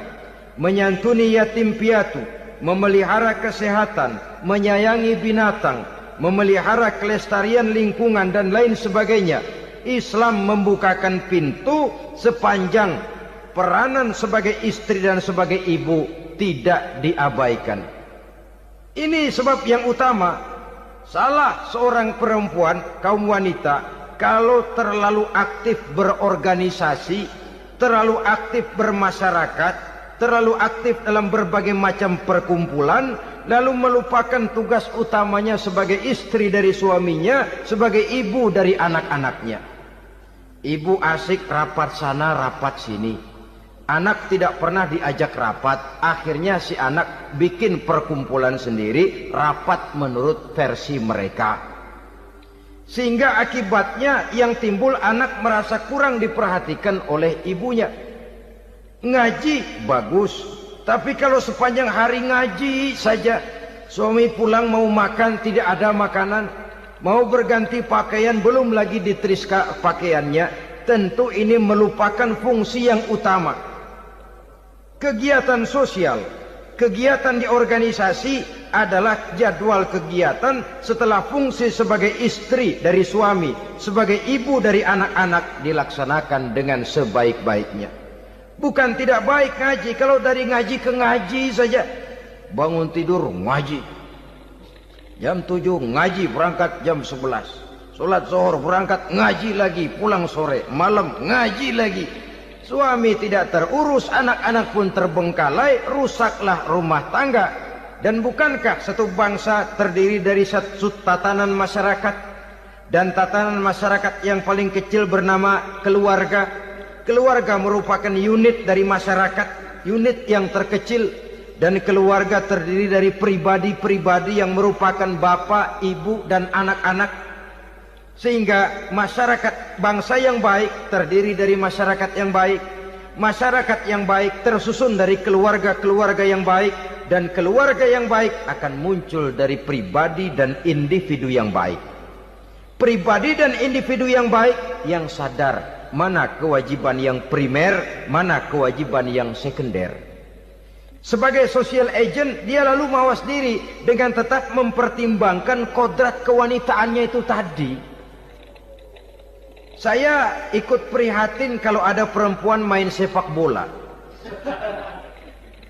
menyantuni yatim piatu, memelihara kesehatan, menyayangi binatang, memelihara kelestarian lingkungan dan lain sebagainya. Islam membukakan pintu sepanjang peranan sebagai istri dan sebagai ibu tidak diabaikan. Ini sebab yang utama. Salah seorang perempuan, kaum wanita, kalau terlalu aktif berorganisasi, terlalu aktif bermasyarakat, terlalu aktif dalam berbagai macam perkumpulan, lalu melupakan tugas utamanya sebagai istri dari suaminya, sebagai ibu dari anak-anaknya. Ibu asik rapat sana, rapat sini. Anak tidak pernah diajak rapat. Akhirnya si anak bikin perkumpulan sendiri, rapat menurut versi mereka. Sehingga akibatnya yang timbul anak merasa kurang diperhatikan oleh ibunya. Ngaji bagus, tapi kalau sepanjang hari ngaji saja, suami pulang mau makan tidak ada makanan, mau berganti pakaian belum lagi diteriska pakaiannya, tentu ini melupakan fungsi yang utama. Kegiatan sosial, kegiatan di organisasi adalah jadwal kegiatan setelah fungsi sebagai istri dari suami, sebagai ibu dari anak-anak dilaksanakan dengan sebaik-baiknya. Bukan tidak baik ngaji, kalau dari ngaji ke ngaji saja. Bangun tidur ngaji, jam 7 ngaji, berangkat jam 11. Sholat zuhur berangkat ngaji lagi, pulang sore, malam ngaji lagi. Suami tidak terurus, anak-anak pun terbengkalai, rusaklah rumah tangga. Dan bukankah satu bangsa terdiri dari satu tatanan masyarakat, dan tatanan masyarakat yang paling kecil bernama keluarga. Keluarga merupakan unit dari masyarakat, unit yang terkecil, dan keluarga terdiri dari pribadi-pribadi yang merupakan bapak, ibu, dan anak-anak. Sehingga masyarakat bangsa yang baik terdiri dari masyarakat yang baik. Masyarakat yang baik tersusun dari keluarga-keluarga yang baik. Dan keluarga yang baik akan muncul dari pribadi dan individu yang baik. Pribadi dan individu yang baik yang sadar mana kewajiban yang primer, mana kewajiban yang sekunder. Sebagai social agent, dia lalu mawas diri dengan tetap mempertimbangkan kodrat kewanitaannya itu tadi. Saya ikut prihatin kalau ada perempuan main sepak bola.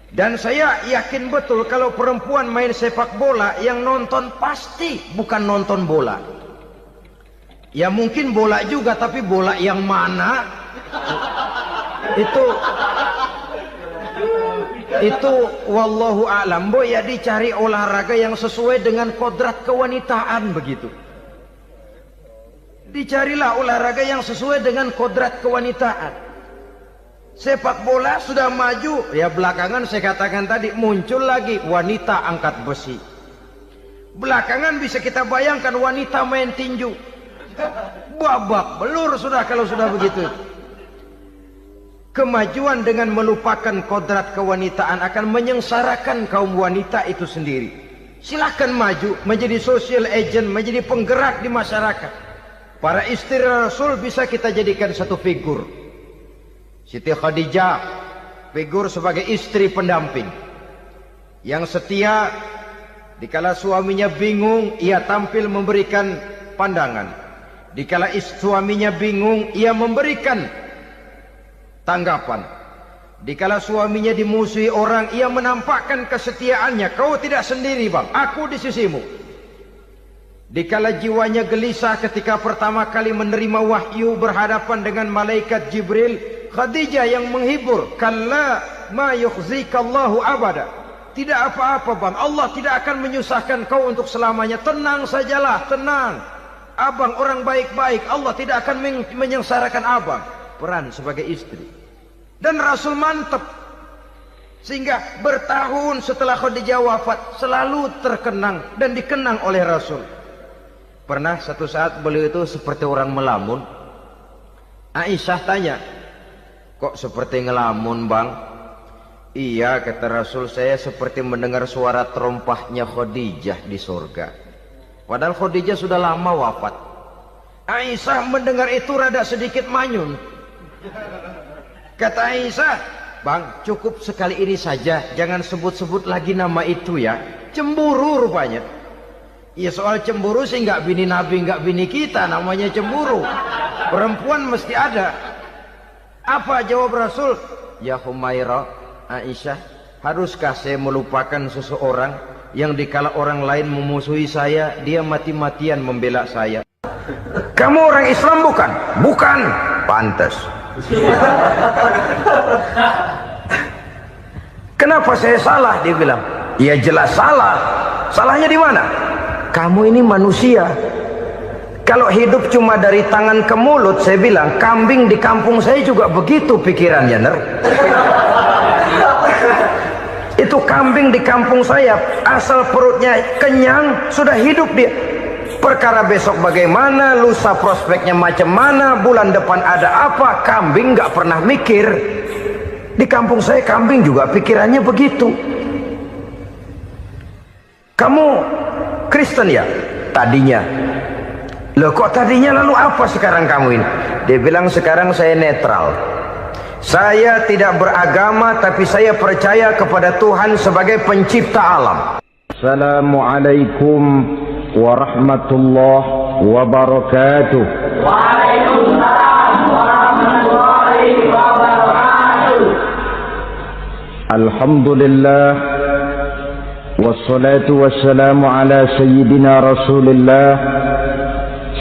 Dan saya yakin betul kalau perempuan main sepak bola, yang nonton pasti bukan nonton bola. Ya mungkin bola juga, tapi bola yang mana? Itu wallahu a'lam. Boy, ya dicari olahraga yang sesuai dengan kodrat kewanitaan begitu. Dicarilah olahraga yang sesuai dengan kodrat kewanitaan. Sepak bola sudah maju, ya belakangan saya katakan tadi muncul lagi wanita angkat besi. Belakangan bisa kita bayangkan wanita main tinju. Babak belur sudah kalau sudah begitu. Kemajuan dengan melupakan kodrat kewanitaan akan menyengsarakan kaum wanita itu sendiri. Silahkan maju menjadi social agent, menjadi penggerak di masyarakat. Para istri Rasul bisa kita jadikan satu figur. Siti Khadijah, figur sebagai istri pendamping yang setia. Dikala suaminya bingung, ia tampil memberikan pandangan. Dikala suaminya bingung, ia memberikan tanggapan. Dikala suaminya dimusuhi orang, ia menampakkan kesetiaannya. Kau tidak sendiri bang, aku di sisimu. Dikala jiwanya gelisah ketika pertama kali menerima wahyu berhadapan dengan malaikat Jibril, Khadijah yang menghibur. Kalla ma yukhzikallahu abada. Tidak apa-apa bang, Allah tidak akan menyusahkan kau untuk selamanya. Tenang sajalah, tenang. Abang orang baik-baik, Allah tidak akan menyengsarakan abang. Peran sebagai istri. Dan Rasul mantap. Sehingga bertahun setelah Khadijah wafat, selalu terkenang dan dikenang oleh Rasul. Pernah satu saat beliau itu seperti orang melamun. Aisyah tanya, kok seperti ngelamun bang? Iya, kata Rasul, saya seperti mendengar suara terompahnya Khadijah di surga. Padahal Khadijah sudah lama wafat. Aisyah mendengar itu rada sedikit manyun. Kata Aisyah, Bang, cukup sekali ini saja, jangan sebut-sebut lagi nama itu ya. Cemburu rupanya. Ya soal cemburu sih nggak bini Nabi, nggak bini kita, namanya cemburu. Perempuan mesti ada. Apa jawab Rasul? Ya Humairah, Aisyah, haruskah saya melupakan seseorang yang dikala orang lain memusuhi saya, dia mati-matian membela saya? Kamu orang Islam bukan? Bukan. Pantas. Kenapa saya salah? Dia bilang. Ya jelas salah. Salahnya di mana? Kamu ini manusia. Kalau hidup cuma dari tangan ke mulut, saya bilang kambing di kampung saya juga begitu pikirannya, Ner. Itu kambing di kampung saya, asal perutnya kenyang sudah hidup dia. Perkara besok bagaimana, lusa prospeknya macam mana, bulan depan ada apa, kambing nggak pernah mikir. Di kampung saya kambing juga pikirannya begitu. Kamu Kristen ya? Tadinya. Loh kok tadinya, lalu apa sekarang kamu ini? Dia bilang sekarang saya netral. Saya tidak beragama, tapi saya percaya kepada Tuhan sebagai pencipta alam. Assalamualaikum warahmatullahi wabarakatuh. Waalaikumsalam warahmatullahi wabarakatuh. Alhamdulillah wassalatu wassalamu ala sayyidina Rasulillah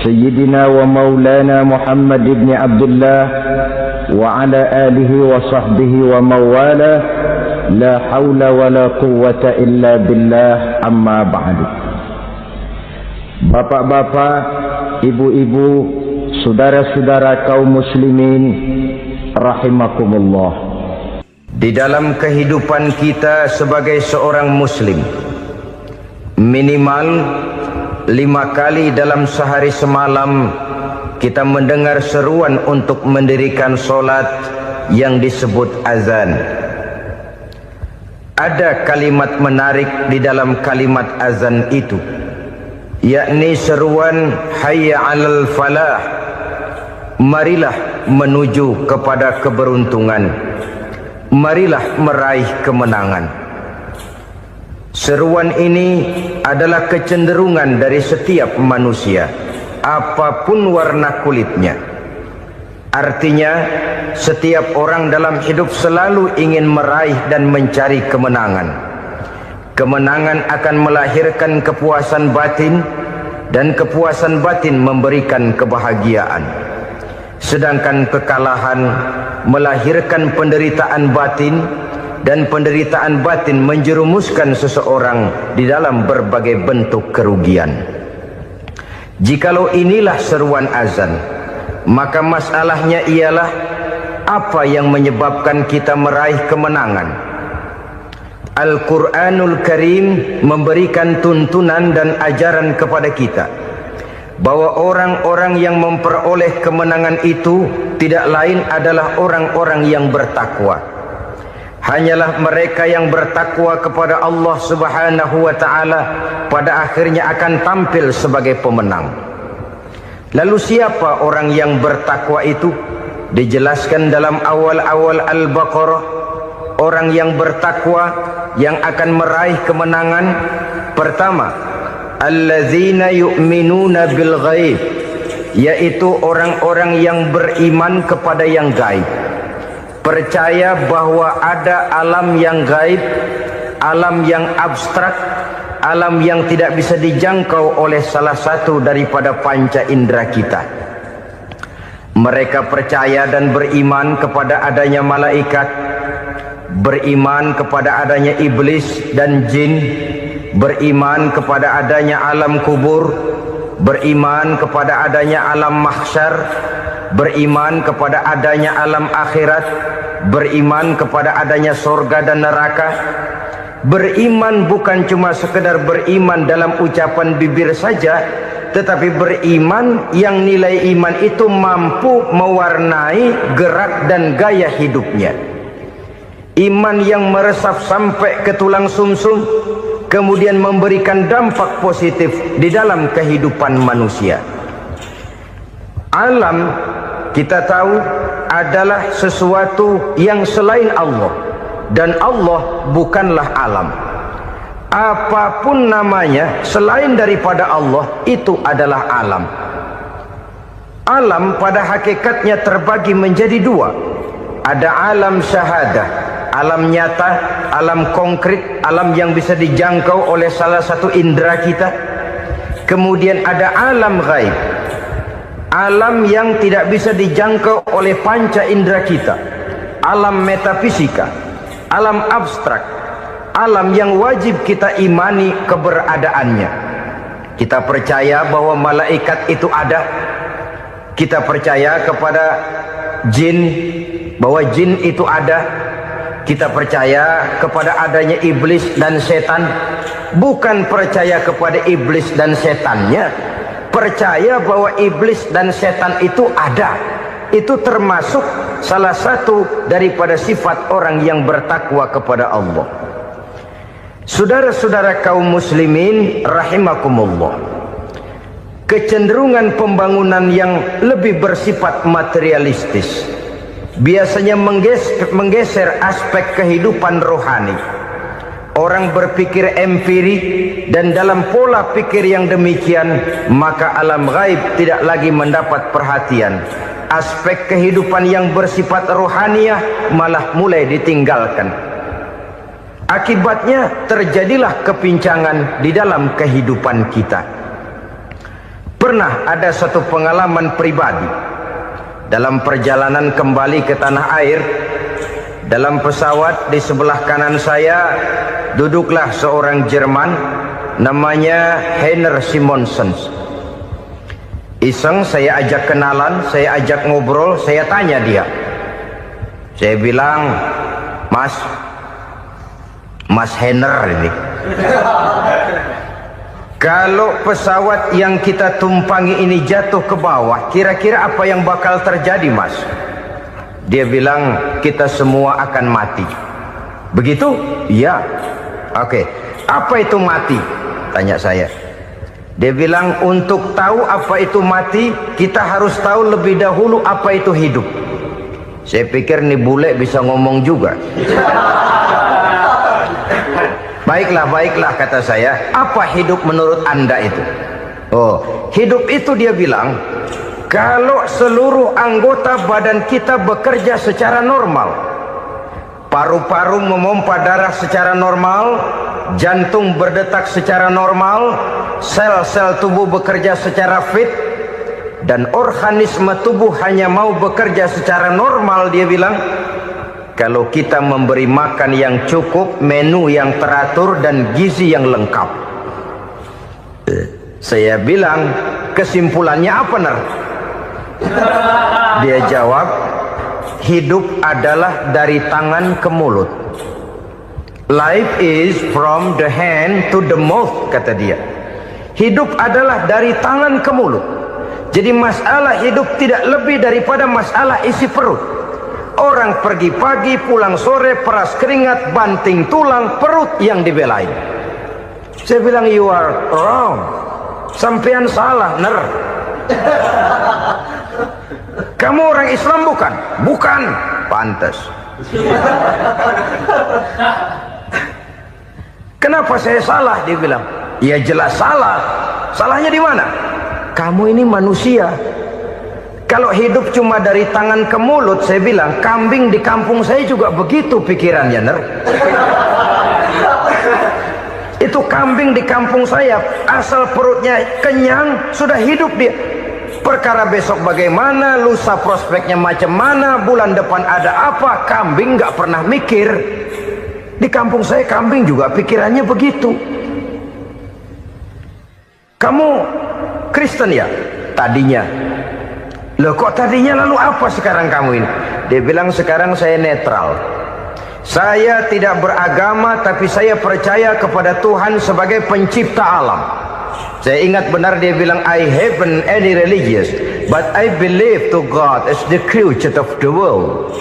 sayyidina wa maulana Muhammad ibn Abdullah wa ala alihi wa sahbihi wa mawala la hawla wa la quwwata illa billah, amma ba'du. Bapak-bapak, ibu-ibu, saudara-saudara kaum muslimin rahimakumullah. Di dalam kehidupan kita sebagai seorang muslim, minimal 5 kali dalam sehari semalam kita mendengar seruan untuk mendirikan solat yang disebut azan. Ada kalimat menarik di dalam kalimat azan itu, yakni seruan hayya 'alal falah, marilah menuju kepada keberuntungan, marilah meraih kemenangan. Seruan ini adalah kecenderungan dari setiap manusia, apapun warna kulitnya. Artinya setiap orang dalam hidup selalu ingin meraih dan mencari kemenangan. Kemenangan akan melahirkan kepuasan batin, dan kepuasan batin memberikan kebahagiaan. Sedangkan kekalahan melahirkan penderitaan batin, dan penderitaan batin menjerumuskan seseorang di dalam berbagai bentuk kerugian. Jikalau inilah seruan azan, maka masalahnya ialah apa yang menyebabkan kita meraih kemenangan. Al-Quranul Karim memberikan tuntunan dan ajaran kepada kita bahwa orang-orang yang memperoleh kemenangan itu tidak lain adalah orang-orang yang bertakwa. Hanyalah mereka yang bertakwa kepada Allah Subhanahu wa ta'ala pada akhirnya akan tampil sebagai pemenang. Lalu siapa orang yang bertakwa itu? Dijelaskan dalam awal-awal Al-Baqarah, orang yang bertakwa yang akan meraih kemenangan. Pertama, allazina yu'minuna bil ghaib, yaitu orang-orang yang beriman kepada yang gaib. Percaya bahwa ada alam yang gaib, alam yang abstrak, alam yang tidak bisa dijangkau oleh salah satu daripada panca indera kita. Mereka percaya dan beriman kepada adanya malaikat, beriman kepada adanya iblis dan jin, beriman kepada adanya alam kubur, beriman kepada adanya alam mahsyar, beriman kepada adanya alam akhirat, beriman kepada adanya surga dan neraka. Beriman bukan cuma sekedar beriman dalam ucapan bibir saja, tetapi beriman yang nilai iman itu mampu mewarnai gerak dan gaya hidupnya. Iman yang meresap sampai ke tulang sumsum, kemudian memberikan dampak positif di dalam kehidupan manusia. Alam, kita tahu adalah sesuatu yang selain Allah, dan Allah bukanlah alam. Apapun namanya selain daripada Allah itu adalah alam. Alam pada hakikatnya terbagi menjadi dua. Ada alam syahadah, alam nyata, alam konkret, alam yang bisa dijangkau oleh salah satu indera kita. Kemudian ada alam ghaib, alam yang tidak bisa dijangkau oleh panca indera kita, alam metafisika, alam abstrak, alam yang wajib kita imani keberadaannya. Kita percaya bahwa malaikat itu ada, kita percaya kepada jin, bahwa jin itu ada, kita percaya kepada adanya iblis dan setan. Bukan percaya kepada iblis dan setannya, percaya bahwa iblis dan setan itu ada. Itu termasuk salah satu daripada sifat orang yang bertakwa kepada Allah. Saudara-saudara kaum muslimin rahimakumullah, kecenderungan pembangunan yang lebih bersifat materialistis biasanya menggeser aspek kehidupan rohani. Orang berpikir empirik, dan dalam pola pikir yang demikian maka alam gaib tidak lagi mendapat perhatian. Aspek kehidupan yang bersifat rohaniah malah mulai ditinggalkan. Akibatnya terjadilah kepincangan di dalam kehidupan kita. Pernah ada satu pengalaman pribadi dalam perjalanan kembali ke tanah air. Dalam pesawat di sebelah kanan saya duduklah seorang Jerman namanya Heiner Simonsen. Iseng saya ajak kenalan, saya ajak ngobrol, saya tanya dia. Saya bilang, Mas Heiner ini, kalau pesawat yang kita tumpangi ini jatuh ke bawah, kira-kira apa yang bakal terjadi, Mas? Dia bilang, kita semua akan mati. Begitu? Iya. Oke. Apa itu mati? Tanya saya. Dia bilang, untuk tahu apa itu mati, kita harus tahu lebih dahulu apa itu hidup. Saya pikir nih bule bisa ngomong juga. Baiklah kata saya. Apa hidup menurut Anda itu? Oh, hidup itu dia bilang, kalau seluruh anggota badan kita bekerja secara normal, paru-paru memompa darah secara normal, jantung berdetak secara normal, sel-sel tubuh bekerja secara fit, dan organisme tubuh hanya mau bekerja secara normal, dia bilang, kalau kita memberi makan yang cukup, menu yang teratur, dan gizi yang lengkap. Saya bilang, kesimpulannya apa, Ner? Dia jawab, hidup adalah dari tangan ke mulut. Life is from the hand to the mouth, kata dia. Hidup adalah dari tangan ke mulut. Jadi masalah hidup tidak lebih daripada masalah isi perut. Orang pergi pagi, pulang sore, peras keringat, banting tulang, perut yang dibelain. Saya bilang, you are wrong. Sampean salah, Ner. Kamu orang Islam bukan? Bukan. Pantas. Kenapa saya salah? Dia bilang. Ya jelas salah. Salahnya di mana? Kamu ini manusia. Kalau hidup cuma dari tangan ke mulut, saya bilang, kambing di kampung saya juga begitu pikirannya, Ner. Itu kambing di kampung saya, asal perutnya kenyang, sudah hidup dia. Perkara besok bagaimana, lusa prospeknya macam mana, bulan depan ada apa, kambing nggak pernah mikir. Di kampung saya kambing juga pikirannya begitu. Kamu Kristen ya? Tadinya. Loh kok tadinya, lalu apa sekarang kamu ini? Dia bilang, sekarang saya netral. Saya tidak beragama, tapi saya percaya kepada Tuhan sebagai pencipta alam. Saya ingat benar dia bilang, I haven't any religious, but I believe to God as the creator of the world.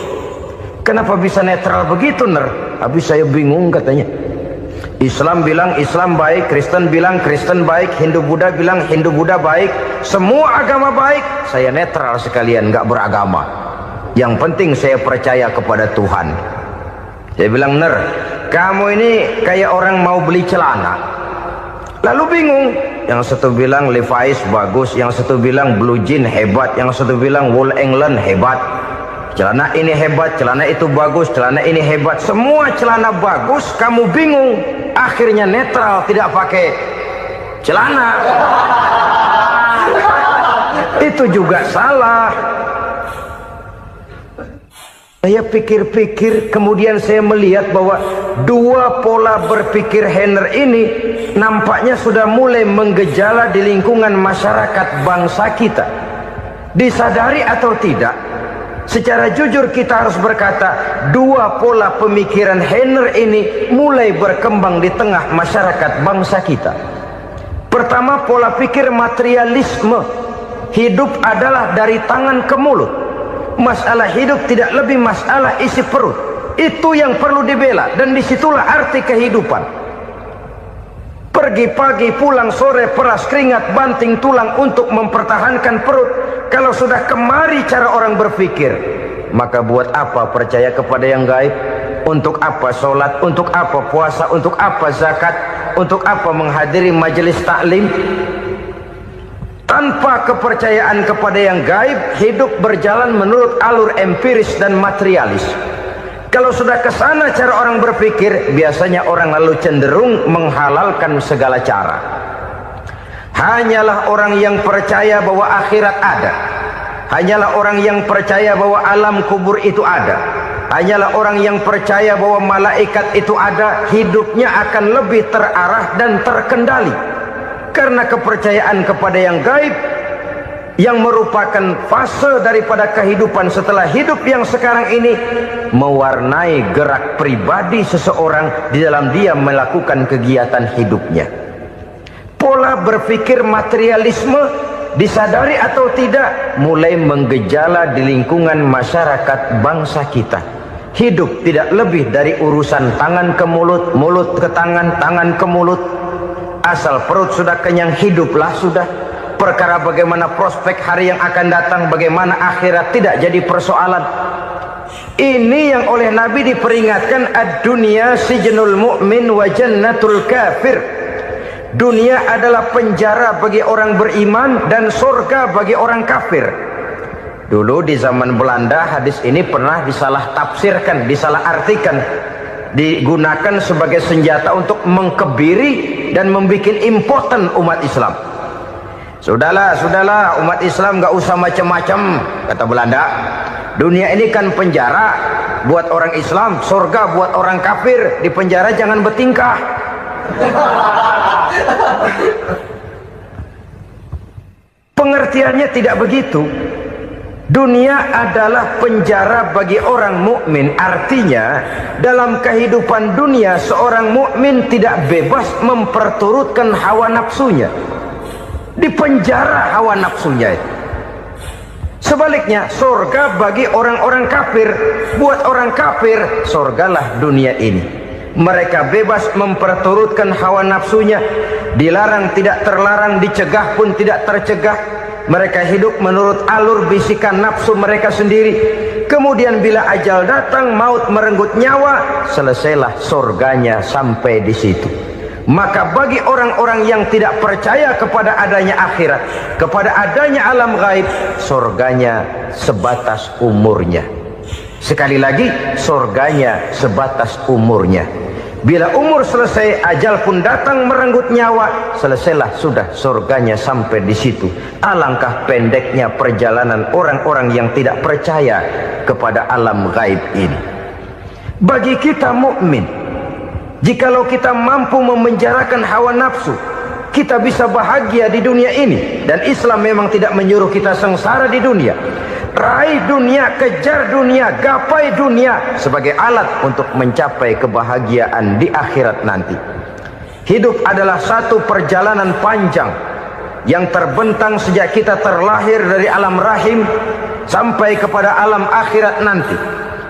Kenapa bisa netral begitu, Ner? Habis saya bingung katanya. Islam bilang Islam baik, Kristen bilang Kristen baik, Hindu Buddha bilang Hindu Buddha baik, semua agama baik. Saya netral sekalian, nggak beragama. Yang penting saya percaya kepada Tuhan. Saya bilang, Ner, kamu ini kayak orang mau beli celana. Lalu bingung. Yang satu bilang Levi's bagus, yang satu bilang Blue Jean hebat, yang satu bilang Wool England hebat. Celana ini hebat, celana itu bagus, celana ini hebat. Semua celana bagus, kamu bingung. Akhirnya netral, tidak pakai celana. Itu juga salah. Saya pikir-pikir, kemudian saya melihat bahwa dua pola berpikir Henner ini nampaknya sudah mulai menggejala di lingkungan masyarakat bangsa kita. Disadari atau tidak, secara jujur kita harus berkata, dua pola pemikiran Henner ini mulai berkembang di tengah masyarakat bangsa kita. Pertama, pola pikir materialisme. Hidup adalah dari tangan ke mulut. Masalah hidup tidak lebih masalah isi perut. Itu yang perlu dibela, dan disitulah arti kehidupan. Pergi pagi, pulang sore, peras keringat, banting tulang untuk mempertahankan perut. Kalau sudah kemari cara orang berpikir, maka buat apa percaya kepada yang gaib? Untuk apa sholat? Untuk apa puasa? Untuk apa zakat? Untuk apa menghadiri majelis taklim? Tanpa kepercayaan kepada yang gaib, hidup berjalan menurut alur empiris dan materialis. Kalau sudah ke sana cara orang berpikir, biasanya orang lalu cenderung menghalalkan segala cara. Hanyalah orang yang percaya bahwa akhirat ada. Hanyalah orang yang percaya bahwa alam kubur itu ada. Hanyalah orang yang percaya bahwa malaikat itu ada, hidupnya akan lebih terarah dan terkendali. Karena kepercayaan kepada yang gaib, yang merupakan fase daripada kehidupan setelah hidup yang sekarang ini, mewarnai gerak pribadi seseorang di dalam dia melakukan kegiatan hidupnya. Pola berpikir materialisme, disadari atau tidak, mulai menggejala di lingkungan masyarakat bangsa kita. Hidup tidak lebih dari urusan tangan ke mulut, mulut ke tangan, tangan ke mulut. Asal perut sudah kenyang, hiduplah sudah. Perkara bagaimana prospek hari yang akan datang, bagaimana akhirat, tidak jadi persoalan. Ini yang oleh Nabi diperingatkan, ad-dunya sijnul mu'min wa jannatul kafir. Dunia adalah penjara bagi orang beriman dan surga bagi orang kafir. Dulu di zaman Belanda, hadis ini pernah disalah tafsirkan, disalah artikan, digunakan sebagai senjata untuk mengkebiri dan membuat impoten umat Islam. Sudahlah, umat Islam gak usah macam-macam, kata Belanda. Dunia ini kan penjara buat orang Islam, surga buat orang kafir. Di penjara jangan bertingkah. Pengertiannya tidak begitu. Dunia adalah penjara bagi orang mukmin. Artinya dalam kehidupan dunia seorang mukmin tidak bebas memperturutkan hawa nafsunya. Di penjara hawa nafsunya itu. Sebaliknya, surga bagi orang-orang kafir. Buat orang kafir, surgalah dunia ini. Mereka bebas memperturutkan hawa nafsunya. Dilarang tidak terlarang, dicegah pun tidak tercegah. Mereka hidup menurut alur bisikan nafsu mereka sendiri. Kemudian bila ajal datang, maut merenggut nyawa, selesailah surganya sampai di situ. Maka bagi orang-orang yang tidak percaya kepada adanya akhirat, kepada adanya alam gaib, surganya sebatas umurnya. Sekali lagi, surganya sebatas umurnya. Bila umur selesai, ajal pun datang merenggut nyawa, selesailah sudah surganya sampai di situ. Alangkah pendeknya perjalanan orang-orang yang tidak percaya kepada alam gaib ini. Bagi kita mukmin, jikalau kita mampu memenjarakan hawa nafsu, kita bisa bahagia di dunia ini. Dan Islam memang tidak menyuruh kita sengsara di dunia. Raih dunia, kejar dunia, gapai dunia sebagai alat untuk mencapai kebahagiaan di akhirat nanti. Hidup adalah satu perjalanan panjang yang terbentang sejak kita terlahir dari alam rahim sampai kepada alam akhirat nanti.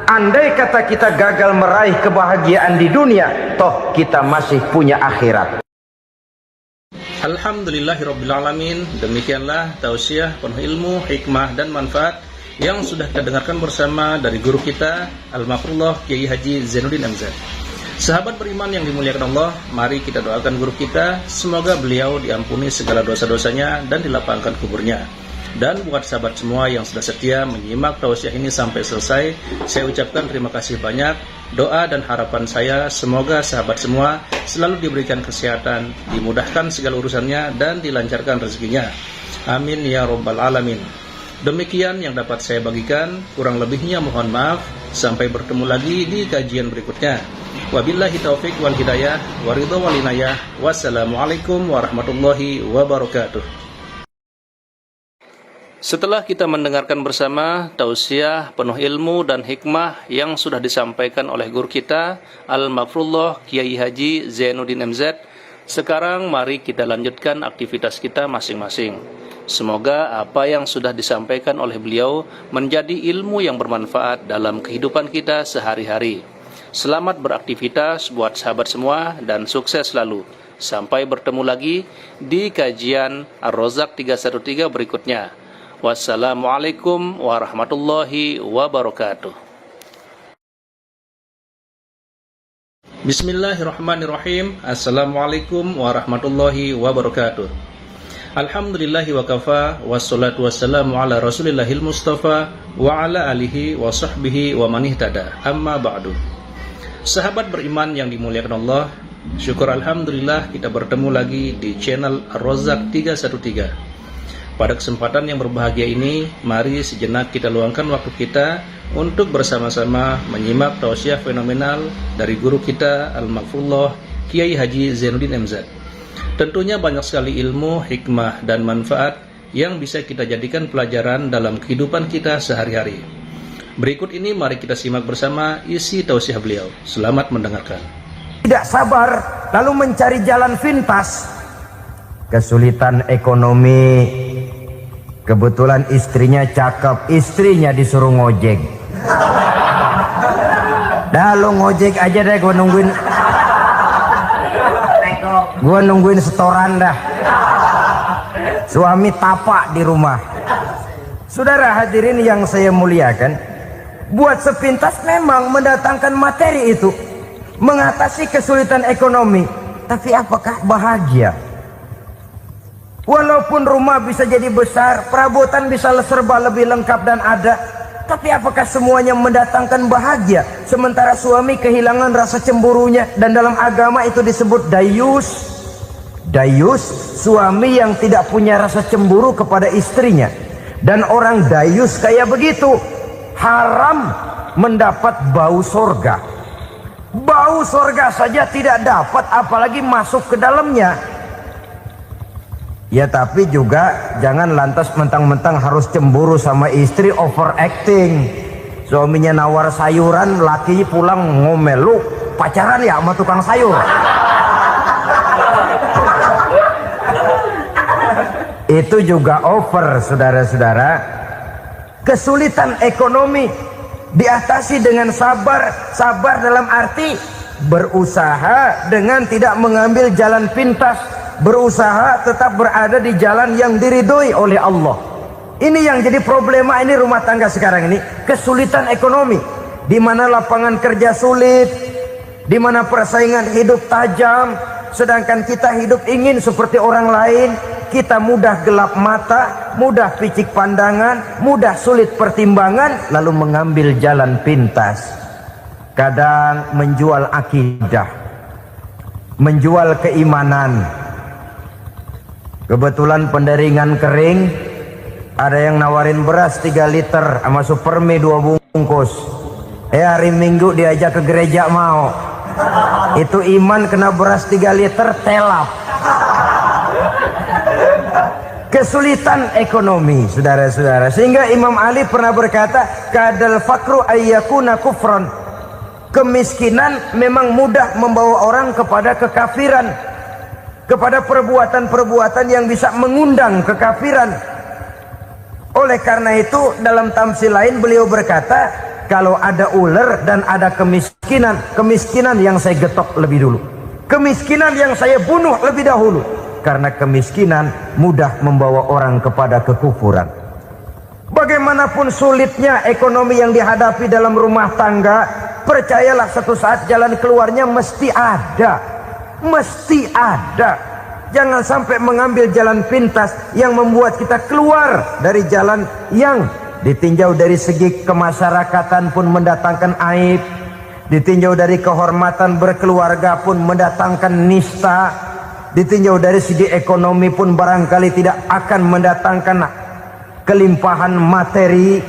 Andai kata kita gagal meraih kebahagiaan di dunia, toh kita masih punya akhirat. Alhamdulillahirrabbilalamin. Demikianlah tausiah penuh ilmu, hikmah dan manfaat yang sudah kita dengarkan bersama dari guru kita Al-Mafrullah Kiai Haji Zainuddin MZ. Sahabat beriman yang dimuliakan Allah, mari kita doakan guru kita, semoga beliau diampuni segala dosa-dosanya dan dilapangkan kuburnya. Dan buat sahabat semua yang sudah setia menyimak tausiah ini sampai selesai, saya ucapkan terima kasih banyak. Doa dan harapan saya semoga sahabat semua selalu diberikan kesehatan, dimudahkan segala urusannya, dan dilancarkan rezekinya. Amin ya rabbal alamin. Demikian yang dapat saya bagikan, kurang lebihnya mohon maaf. Sampai bertemu lagi di kajian berikutnya. Wabillahi taufik wal hidayah, waridho wal inayah. Wassalamualaikum warahmatullahi wabarakatuh. Setelah kita mendengarkan bersama tausiah penuh ilmu dan hikmah yang sudah disampaikan oleh guru kita Al-Mafrullah Kiai Haji Zainuddin MZ, sekarang mari kita lanjutkan aktivitas kita masing-masing. Semoga apa yang sudah disampaikan oleh beliau menjadi ilmu yang bermanfaat dalam kehidupan kita sehari-hari. Selamat beraktivitas buat sahabat semua dan sukses selalu. Sampai bertemu lagi di kajian Ar-Rozak 313 berikutnya. Wassalamualaikum warahmatullahi wabarakatuh. Bismillahirrahmanirrahim. Assalamualaikum warahmatullahi wabarakatuh. Alhamdulillahi wa kafa, wassalatu wassalamu ala rasulillahil mustafa wa ala alihi wa sahbihi wa manihtada, amma ba'du. Sahabat beriman yang dimuliakan Allah, syukur alhamdulillah kita bertemu lagi di channel Ar-Rozak 313. Pada kesempatan yang berbahagia ini, mari sejenak kita luangkan waktu kita untuk bersama-sama menyimak tausiah fenomenal dari guru kita Al-Mafrullah Kiai Haji Zainuddin MZ. Tentunya banyak sekali ilmu, hikmah, dan manfaat yang bisa kita jadikan pelajaran dalam kehidupan kita sehari-hari. Berikut ini mari kita simak bersama isi tausiah beliau. Selamat mendengarkan. Tidak sabar, lalu mencari jalan pintas. Kesulitan ekonomi, kebetulan istrinya cakep, istrinya disuruh ngojek. Dah lu ngojek aja deh, gue nungguin setoran dah. Suami tapak di rumah. Saudara hadirin yang saya muliakan, buat sepintas memang mendatangkan materi itu, mengatasi kesulitan ekonomi. Tapi apakah bahagia? Walaupun rumah bisa jadi besar, perabotan bisa serba lebih lengkap dan ada, tapi apakah semuanya mendatangkan bahagia? Sementara suami kehilangan rasa cemburunya, dan dalam agama itu disebut dayus. Dayus, suami yang tidak punya rasa cemburu kepada istrinya. Dan orang dayus kayak begitu, haram mendapat bau sorga. Bau sorga saja tidak dapat, apalagi masuk ke dalamnya. Ya tapi juga jangan lantas mentang-mentang harus cemburu sama istri, overacting. Suaminya nawar sayuran, laki pulang ngomel, lu pacaran ya sama tukang sayur. Itu juga over, saudara-saudara. Kesulitan ekonomi diatasi dengan sabar. Sabar dalam arti berusaha dengan tidak mengambil jalan pintas, berusaha tetap berada di jalan yang diridhoi oleh Allah. Ini yang jadi problema ini rumah tangga sekarang ini, kesulitan ekonomi, di mana lapangan kerja sulit, di mana persaingan hidup tajam, sedangkan kita hidup ingin seperti orang lain. Kita mudah gelap mata, mudah picik pandangan, mudah sulit pertimbangan, lalu mengambil jalan pintas. Kadang menjual akidah, menjual keimanan. Kebetulan penderingan kering, ada yang nawarin beras 3 liter sama supermi 2 bungkus. Hari Minggu diajak ke gereja mau. Itu iman kena beras 3 liter telap. Kesulitan ekonomi, saudara-saudara, sehingga Imam Ali pernah berkata, kadal fakru ayyakuna kufran. Kemiskinan memang mudah membawa orang kepada kekafiran, kepada perbuatan-perbuatan yang bisa mengundang kekafiran. Oleh karena itu dalam tamsil lain beliau berkata, kalau ada ular dan ada kemiskinan, kemiskinan yang saya getok lebih dulu, kemiskinan yang saya bunuh lebih dahulu. Karena kemiskinan mudah membawa orang kepada kekufuran. Bagaimanapun sulitnya ekonomi yang dihadapi dalam rumah tangga, percayalah satu saat jalan keluarnya mesti ada. Mesti ada. Jangan sampai mengambil jalan pintas yang membuat kita keluar dari jalan yang ditinjau dari segi kemasyarakatan pun mendatangkan aib, ditinjau dari kehormatan berkeluarga pun mendatangkan nista, ditinjau dari segi ekonomi pun barangkali tidak akan mendatangkan kelimpahan materi.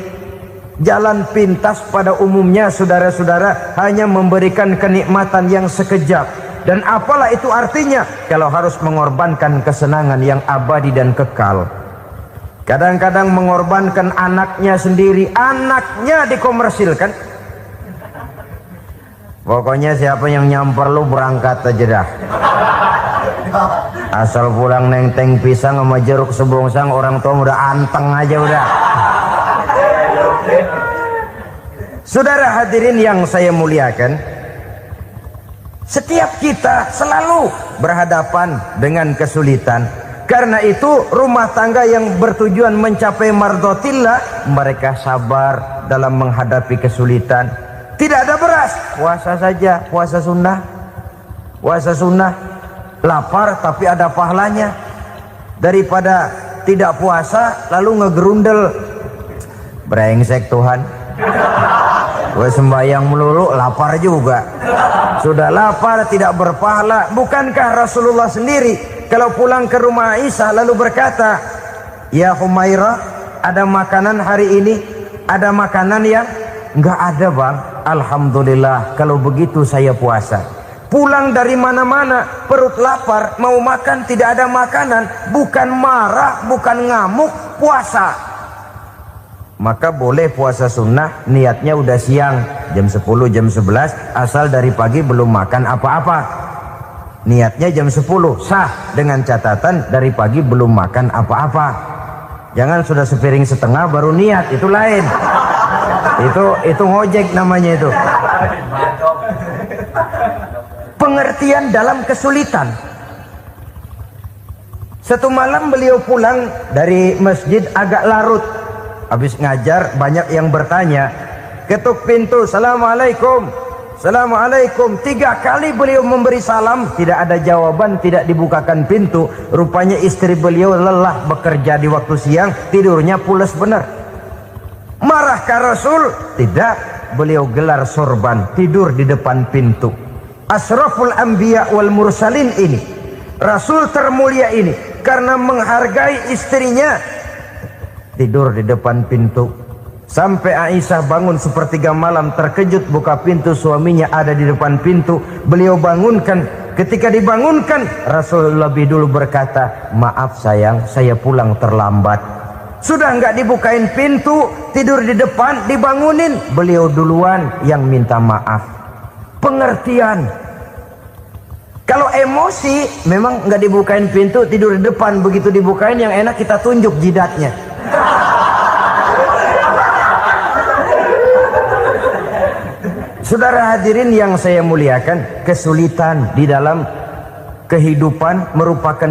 Jalan pintas pada umumnya saudara-saudara hanya memberikan kenikmatan yang sekejap. Dan apalah itu artinya kalau harus mengorbankan kesenangan yang abadi dan kekal. Kadang-kadang mengorbankan anaknya sendiri, anaknya dikomersilkan. Pokoknya siapa yang nyamper lu berangkat aja dah. Asal pulang nenteng pisang sama jeruk sebongsang, orang tua udah anteng aja udah. Saudara hadirin yang saya muliakan, setiap kita selalu berhadapan dengan kesulitan. Karena itu rumah tangga yang bertujuan mencapai mardhatillah, mereka sabar dalam menghadapi kesulitan. Tidak ada beras, puasa saja, puasa sunnah. Puasa sunnah, lapar tapi ada pahalanya. Daripada tidak puasa lalu ngegerundel, brengsek Tuhan. Gue sembahyang melulu, lapar juga. Sudah lapar tidak berpahala. Bukankah Rasulullah sendiri kalau pulang ke rumah Aisyah lalu berkata, "Ya Humairah, ada makanan hari ini?" Ada makanan yang enggak ada, Bang. Alhamdulillah, kalau begitu saya puasa. Pulang dari mana-mana perut lapar, mau makan tidak ada makanan, bukan marah, bukan ngamuk, puasa. Maka boleh puasa sunnah, niatnya udah siang, jam 10, jam 11, asal dari pagi belum makan apa-apa. Niatnya jam 10, sah, dengan catatan dari pagi belum makan apa-apa. Jangan sudah sepiring setengah baru niat, itu lain. Itu ngojek namanya itu. Pengertian dalam kesulitan. Satu malam beliau pulang dari masjid agak larut. Habis ngajar banyak yang bertanya, ketuk pintu, "Assalamualaikum, Assalamualaikum." 3 kali beliau memberi salam, tidak ada jawaban, tidak dibukakan pintu. Rupanya istri beliau lelah bekerja di waktu siang, tidurnya pules benar. Marahkah Rasul? Tidak, beliau gelar sorban, tidur di depan pintu. Asraful anbiya wal mursalin ini, Rasul termulia ini, karena menghargai istrinya, tidur di depan pintu. Sampai Aisyah bangun sepertiga malam, terkejut buka pintu, suaminya ada di depan pintu. Beliau bangunkan. Ketika dibangunkan, Rasul lebih dulu berkata, "Maaf sayang, saya pulang terlambat." Sudah nggak dibukain pintu, tidur di depan, dibangunin, beliau duluan yang minta maaf. Pengertian. Kalau emosi, memang nggak dibukain pintu, tidur di depan. Begitu dibukain, yang enak kita tunjuk jidatnya. Saudara hadirin yang saya muliakan, kesulitan di dalam kehidupan merupakan